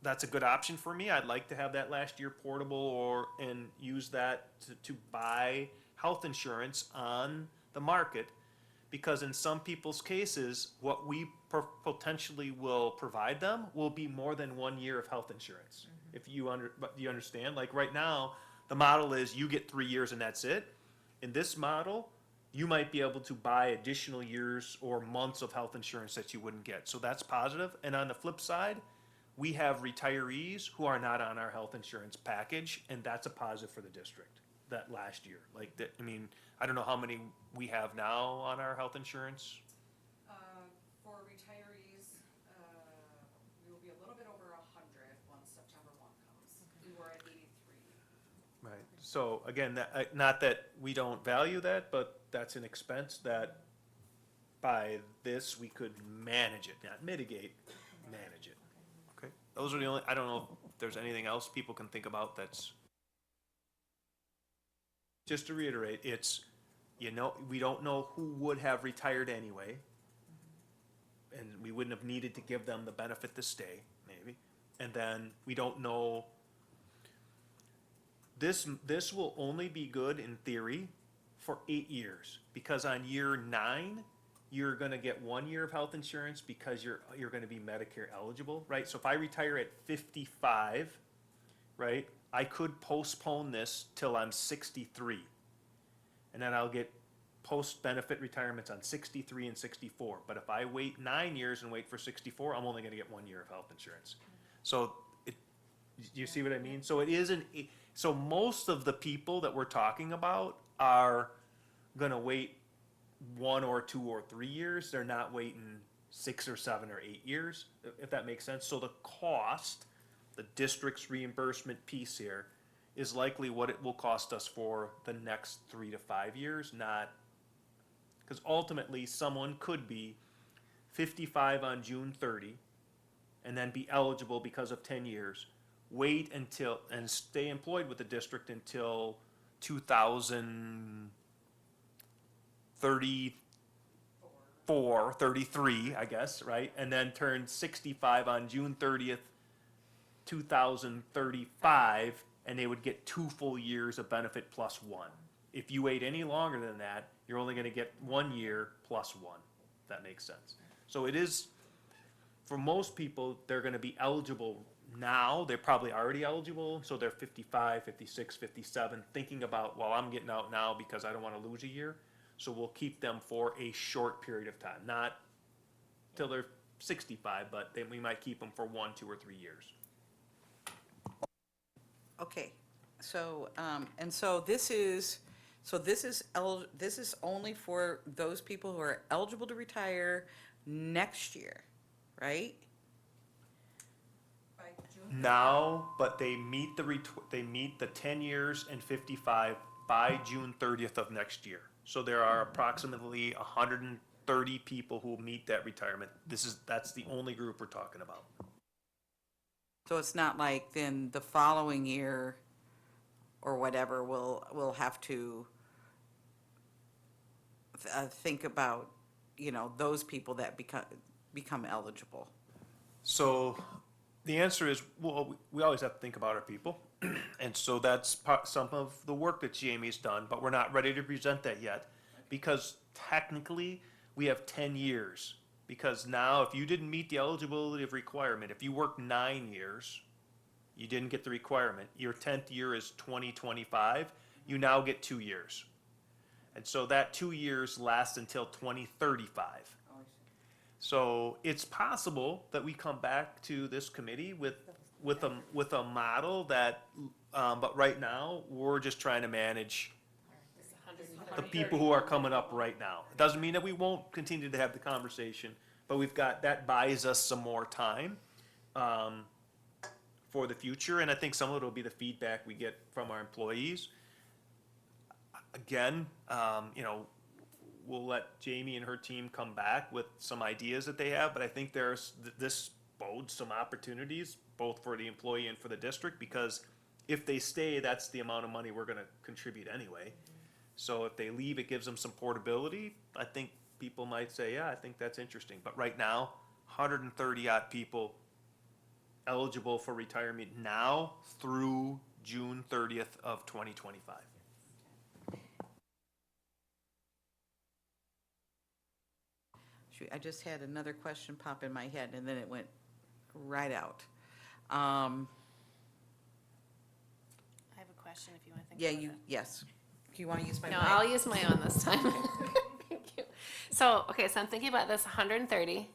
that's a good option for me. I'd like to have that last year portable and use that to buy health insurance on the market. Because in some people's cases, what we potentially will provide them will be more than 1 year of health insurance. If you understand, like right now, the model is you get 3 years and that's it. In this model, you might be able to buy additional years or months of health insurance that you wouldn't get. So that's positive. And on the flip side, we have retirees who are not on our health insurance package, and that's a positive for the district that last year. Like, I don't know how many we have now on our health insurance.
For retirees, we will be a little bit over 100 once September 1 comes. We were at 83.
Right. So again, not that we don't value that, but that's an expense that by this, we could manage it, not mitigate, manage it. Okay? Those are the only, I don't know if there's anything else people can think about that's, just to reiterate, it's, we don't know who would have retired anyway. And we wouldn't have needed to give them the benefit to stay, maybe. And then we don't know, this will only be good in theory for 8 years. Because on year 9, you're gonna get 1 year of health insurance because you're gonna be Medicare eligible, right? So if I retire at 55, right, I could postpone this till I'm 63. And then I'll get post-benefit retirements on 63 and 64. But if I wait 9 years and wait for 64, I'm only gonna get 1 year of health insurance. So you see what I mean? So it isn't, so most of the people that we're talking about are gonna wait 1 or 2 or 3 years. They're not waiting 6 or 7 or 8 years, if that makes sense. So the cost, the district's reimbursement piece here, is likely what it will cost us for the next 3 to 5 years, not, because ultimately someone could be 55 on June 30 and then be eligible because of 10 years, wait until, and stay employed with the district until 2034, 33, I guess, right? And then turn 65 on June 30th, 2035, and they would get 2 full years of benefit plus 1. If you wait any longer than that, you're only gonna get 1 year plus 1, if that makes sense. So it is, for most people, they're gonna be eligible now, they're probably already eligible, so they're 55, 56, 57, thinking about, well, I'm getting out now because I don't wanna lose a year. So we'll keep them for a short period of time, not till they're 65, but then we might keep them for 1, 2, or 3 years.
Okay, so, and so this is only for those people who are eligible to retire next year, right?
Now, but they meet the 10 years and 55 by June 30th of next year. So there are approximately 130 people who meet that retirement. That's the only group we're talking about.
So it's not like then the following year or whatever, we'll have to think about, those people that become eligible.
So the answer is, well, we always have to think about our people. And so that's some of the work that Jamie's done, but we're not ready to present that yet because technically we have 10 years. Because now if you didn't meet the eligibility of requirement, if you worked 9 years, you didn't get the requirement, your 10th year is 2025, you now get 2 years. And so that 2 years lasts until 2035. So it's possible that we come back to this committee with a model that, but right now, we're just trying to manage the people who are coming up right now. It doesn't mean that we won't continue to have the conversation, but that buys us some more time for the future, and I think some of it will be the feedback we get from our employees. Again, we'll let Jamie and her team come back with some ideas that they have, but I think this bodes some opportunities, both for the employee and for the district, because if they stay, that's the amount of money we're gonna contribute anyway. So if they leave, it gives them some portability. I think people might say, yeah, I think that's interesting. But right now, 130 odd people eligible for retirement now through June 30th of 2025.
Shoot, I just had another question pop in my head and then it went right out.
I have a question if you want to think
Yeah,
about it.
yes. Do you want to use my
No,
mic?
I'll use my own this time. Thank you. So, okay, so I'm thinking about this 130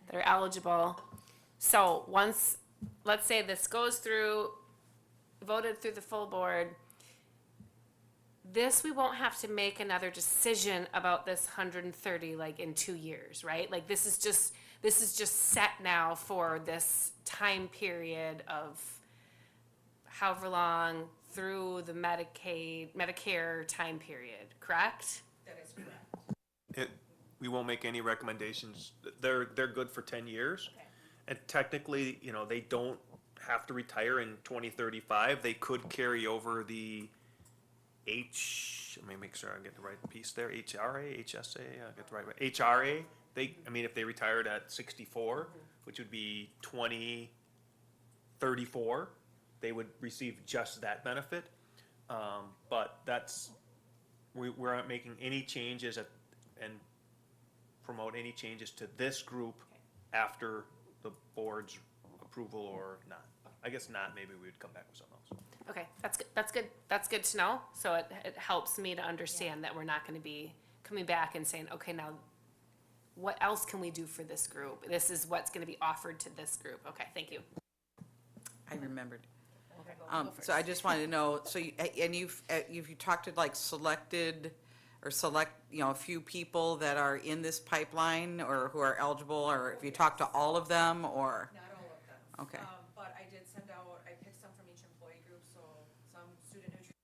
that are eligible. So once, let's say this goes through, voted through the full board, we won't have to make another decision about this 130 like in 2 years, right? Like this is just set now for this time period of however long through the Medicare time period, correct?
That is correct.
We won't make any recommendations. They're good for 10 years.
Okay.
And technically, they don't have to retire in 2035. They could carry over the let me make sure I get the right piece there, HRA, HSA, I get the right, HRA. If they retired at 64, which would be 2034, they would receive just that benefit. But we aren't making any changes and promote any changes to this group after the board's approval or not. I guess not, maybe we would come back with something else.
Okay, that's good to know. So it helps me to understand that we're not gonna be coming back and saying, okay, now what else can we do for this group? This is what's gonna be offered to this group. Okay, thank you.
I remembered. So I just wanted to know, so you've talked to like select, a few people that are in this pipeline or who are eligible, or if you talked to all of them, or?
Not all of them.
Okay.
But I did send out, I picked some from each employee group, so some student nutrition.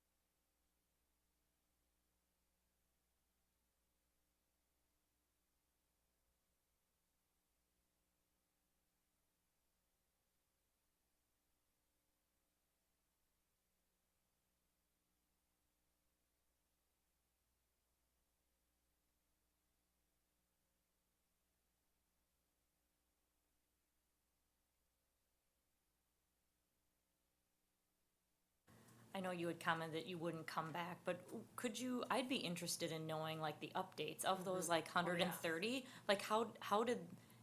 I know you had commented that you wouldn't come back, but could you, I'd be interested in knowing like the updates of those like 130. Like how did,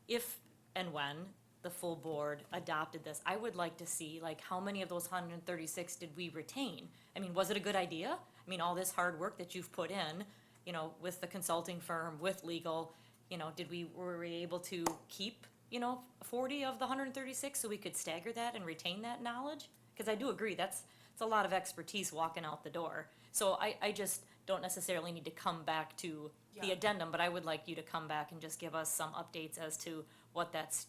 if and when the full board adopted this, I would like to see like how many of those 136 did we retain? I mean, was it a good idea? I mean, all this hard work that you've put in, you know, with the consulting firm, with legal, you know, were we able to keep, you know, 40 of the 136 so we could stagger that and retain that knowledge? Because I do agree, it's a lot of expertise walking out the door. So I just don't necessarily need to come back to the addendum, but I would like you to come back and just give us some updates as to what that's,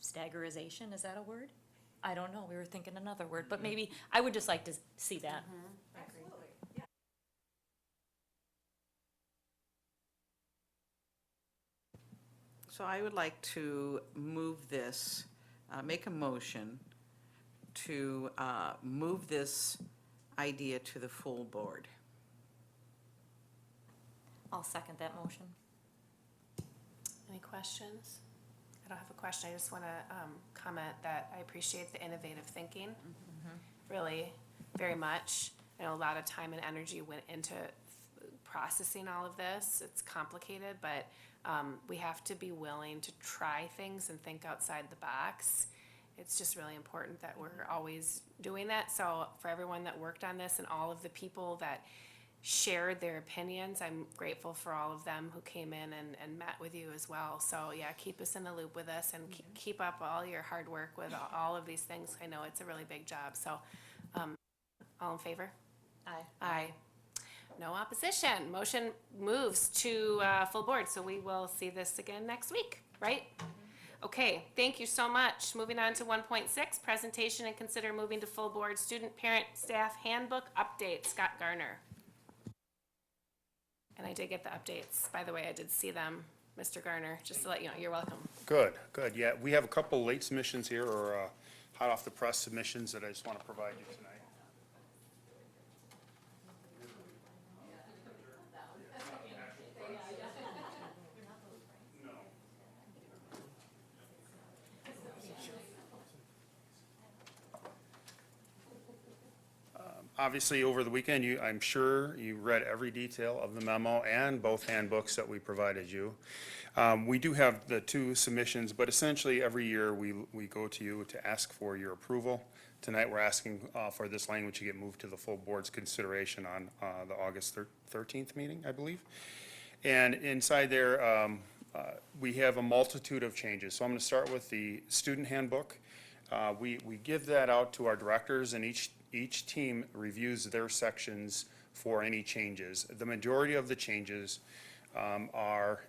staggerization, is that a word? I don't know, we were thinking another word, but maybe, I would just like to see that.
So I would like to move this, make a motion to move this idea to the full board.
I'll second that motion.
Any questions? I don't have a question. I just want to comment that I appreciate the innovative thinking, really, very much. I know a lot of time and energy went into processing all of this. It's complicated, but we have to be willing to try things and think outside the box. It's just really important that we're always doing that. So for everyone that worked on this and all of the people that shared their opinions, I'm grateful for all of them who came in and met with you as well. So yeah, keep us in the loop with us and keep up all your hard work with all of these things. I know it's a really big job. So all in favor?
Aye.
Aye. No opposition. Motion moves to full board. So we will see this again next week, right? Okay, thank you so much. Moving on to 1.6, presentation and consider moving to full board student parent staff handbook update. Scott Garner. And I did get the updates. By the way, I did see them, Mr. Garner, just to let you know. You're welcome.
Good, good. Yeah, we have a couple late submissions here, or hot off the press submissions that I just want to provide you tonight. Obviously, over the weekend, I'm sure you read every detail of the memo and both handbooks that we provided you. We do have the two submissions, but essentially every year we go to you to ask for your approval. Tonight, we're asking for this language to get moved to the full board's consideration on the August 13th meeting, I believe. And inside there, we have a multitude of changes. So I'm going to start with the student handbook. We give that out to our directors, and each team reviews their sections for any changes. The majority of the changes are,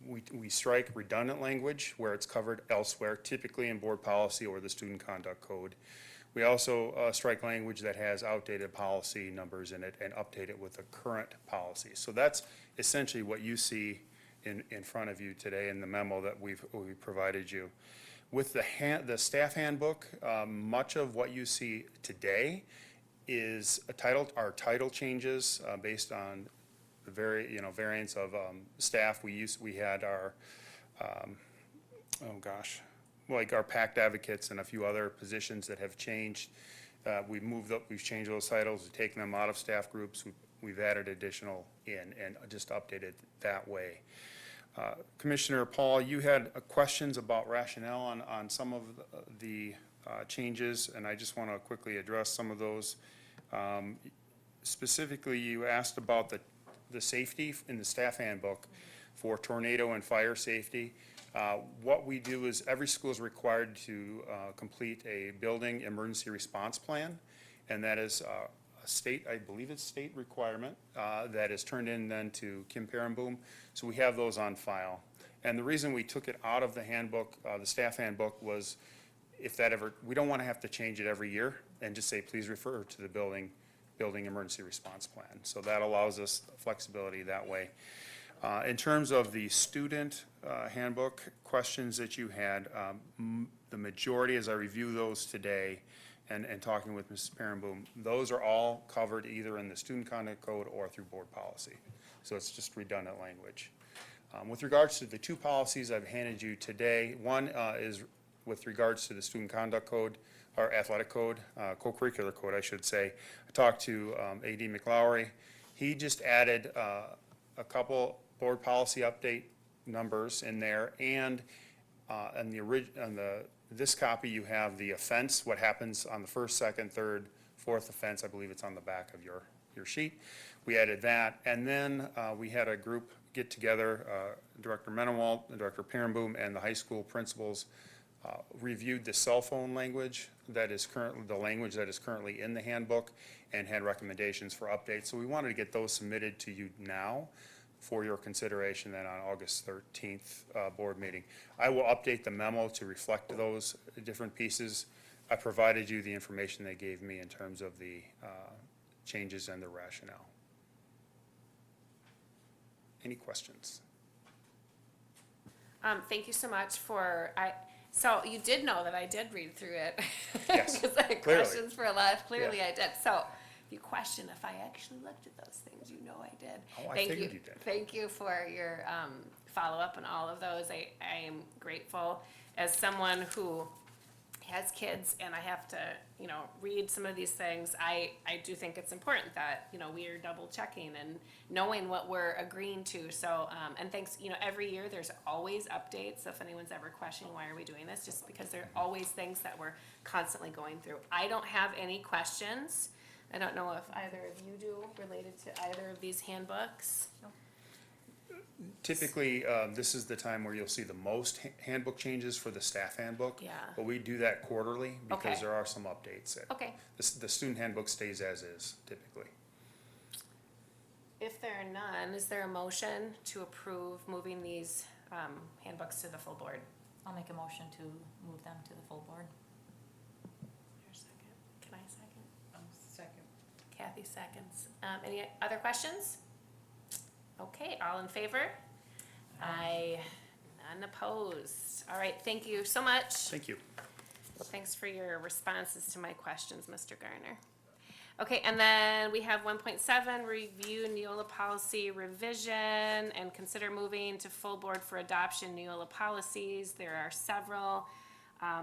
we strike redundant language where it's covered elsewhere, typically in board policy or the student conduct code. We also strike language that has outdated policy numbers in it and update it with the current policy. So that's essentially what you see in front of you today in the memo that we've provided you. With the staff handbook, much of what you see today is our title changes based on the variance of staff. We had our, like our PACT advocates and a few other positions that have changed. We've changed those titles, we've taken them out of staff groups, we've added additional in and just updated that way. Commissioner Paul, you had questions about rationale on some of the changes, and I just want to quickly address some of those. Specifically, you asked about the safety in the staff handbook for tornado and fire safety. What we do is every school is required to complete a building emergency response plan, and that is I believe it's state requirement, that is turned in then to Kim Perenboom. So we have those on file. And the reason we took it out of the handbook, the staff handbook, was we don't want to have to change it every year and just say, please refer to the building emergency response plan. So that allows us flexibility that way. In terms of the student handbook questions that you had, the majority, as I review those today, and talking with Mrs. Perenboom, those are all covered either in the student conduct code or through board policy. So it's just redundant language. With regards to the two policies I've handed you today, one is with regards to the student conduct code, or athletic code, co-curricular code, I should say. I talked to AD McLaury. He just added a couple board policy update numbers in there, and on this copy, you have the offense, what happens on the first, second, third, fourth offense. I believe it's on the back of your sheet. We added that, and then we had a group get together, Director Mendenwald, Director Perenboom, and the high school principals reviewed the cell phone language that is currently, the language that is currently in the handbook, and had recommendations for updates. So we wanted to get those submitted to you now for your consideration then on August 13th board meeting. I will update the memo to reflect those different pieces. I provided you the information they gave me in terms of the changes and the rationale. Any questions?
Thank you so much for, so you did know that I did read through it.
Yes,
Because I had
clearly.
questions for a lot, clearly
Yeah.
I did. So if you question if I actually looked at those things, you know I did.
Oh, I
Thank
figured you did.
Thank you for your follow-up on all of those. I am grateful as someone who has kids and I have to, read some of these things. I do think it's important that, we are double checking and knowing what we're agreeing to. So, and thanks, every year there's always updates. So if anyone's ever questioning why are we doing this, just because there are always things that we're constantly going through. I don't have any questions. I don't know if either of you do related to either of these handbooks.
Typically, this is the time where you'll see the most handbook changes for the staff handbook.
Yeah.
But we do that quarterly because
Okay.
there are some updates.
Okay.
The student handbook stays as is typically.
If there are none, is there a motion to approve moving these handbooks to the full board?
I'll make a motion to move them to the full board.
Your second. Can I second?
Second.
Kathy seconds. Any other questions? Okay, all in favor? Aye. None opposed. All right, thank you so much.
Thank you.
Thanks for your responses to my questions, Mr. Garner. Okay, and then we have 1.7, review Neola policy revision and consider moving to full board for adoption Neola policies. There are several.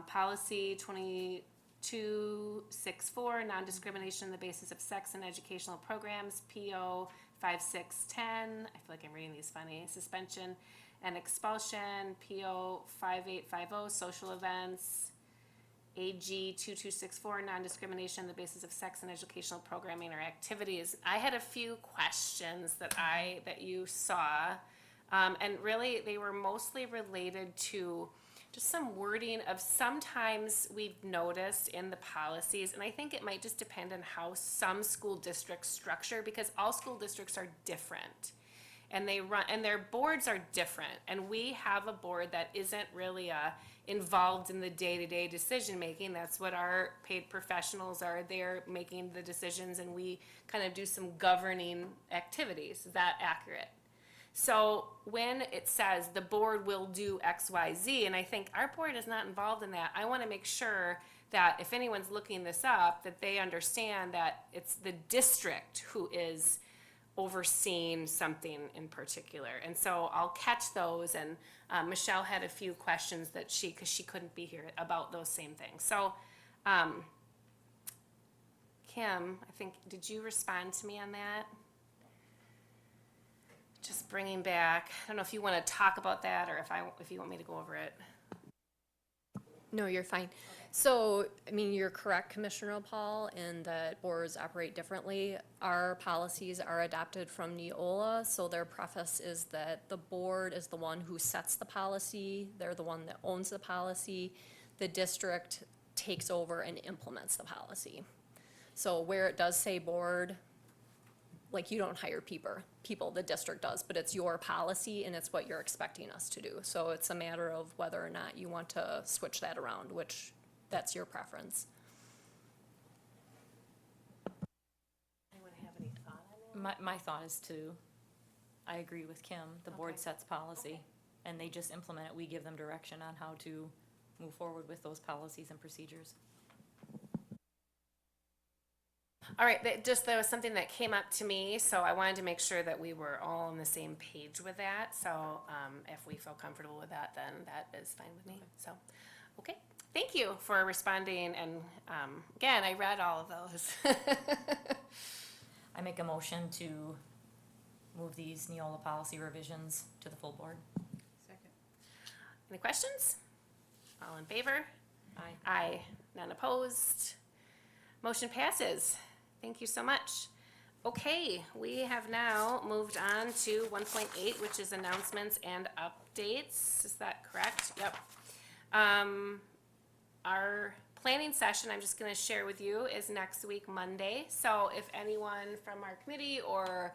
Policy 2264, non-discrimination on the basis of sex and educational programs, PO 5610, I feel like I'm reading these funny, suspension and expulsion, PO 5850, social events, AG 2264, non-discrimination on the basis of sex and educational programming or activities. I had a few questions that you saw, and really they were mostly related to just some wording of sometimes we've noticed in the policies, and I think it might just depend on how some school districts structure, because all school districts are different. And and their boards are different, and we have a board that isn't really involved in the day-to-day decision-making. That's what our paid professionals are. They're making the decisions, and we kind of do some governing activities. Is that accurate? So when it says the board will do X, Y, Z, and I think our board is not involved in that, I want to make sure that if anyone's looking this up, that they understand that it's the district who is overseeing something in particular. And so I'll catch those, and Michelle had a few questions that because she couldn't be here about those same things. So, Kim, I think, did you respond to me on that? Just bringing back, I don't know if you want to talk about that or if you want me to go over it.
No, you're fine. So, I mean, you're correct, Commissioner Paul, in that boards operate differently. Our policies are adopted from Neola, so their preface is that the board is the one who sets the policy. They're the one that owns the policy. The district takes over and implements the policy. So where it does say board, like, you don't hire people, the district does, but it's your policy and it's what you're expecting us to do. So it's a matter of whether or not you want to switch that around, which that's your preference.
Anyone have any thought on that?
My thought is I agree with Kim, the board
Okay.
sets policy, and they just implement it. We give them direction on how to move forward with those policies and procedures.
All right, there was something that came up to me, so I wanted to make sure that we were all on the same page with that. So if we feel comfortable with that, then that is fine with me. So, Okay, thank you for responding, and, again, I read all of those.
I make a motion to move these Neola policy revisions to the full board.
Second.
Any questions? All in favor?
Aye.
Aye. None opposed. Motion passes. Thank you so much. Okay, we have now moved on to 1.8, which is announcements and updates. Is that correct? Yep. Our planning session, I'm just gonna share with you, is next week, Monday. So if anyone from our committee or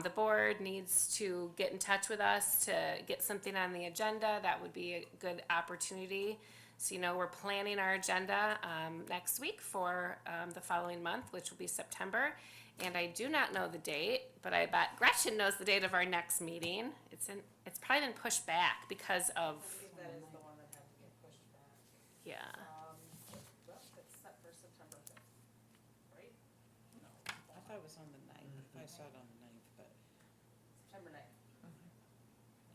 the board needs to get in touch with us to get something on the agenda, that would be a good opportunity. So, you know, we're planning our agenda next week for the following month, which will be September. And I do not know the date, but I bet Gretchen knows the date of our next meeting. It's probably been pushed back because of,
That is the one that had to get pushed back.
yeah.
Well, it's set for September 5th, right? No. I thought it was on the 9th. I saw it on the 9th, but September 9th.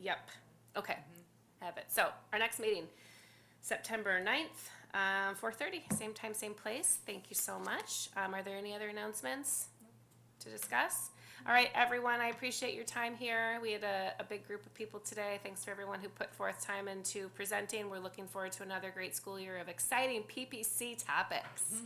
Yep, okay, have it. So, our next meeting, September 9th, 4:30, same time, same place. Thank you so much. Are there any other announcements to discuss? All right, everyone, I appreciate your time here. We had a big group of people today. Thanks for everyone who put forth time into presenting. We're looking forward to another great school year of exciting PPC topics.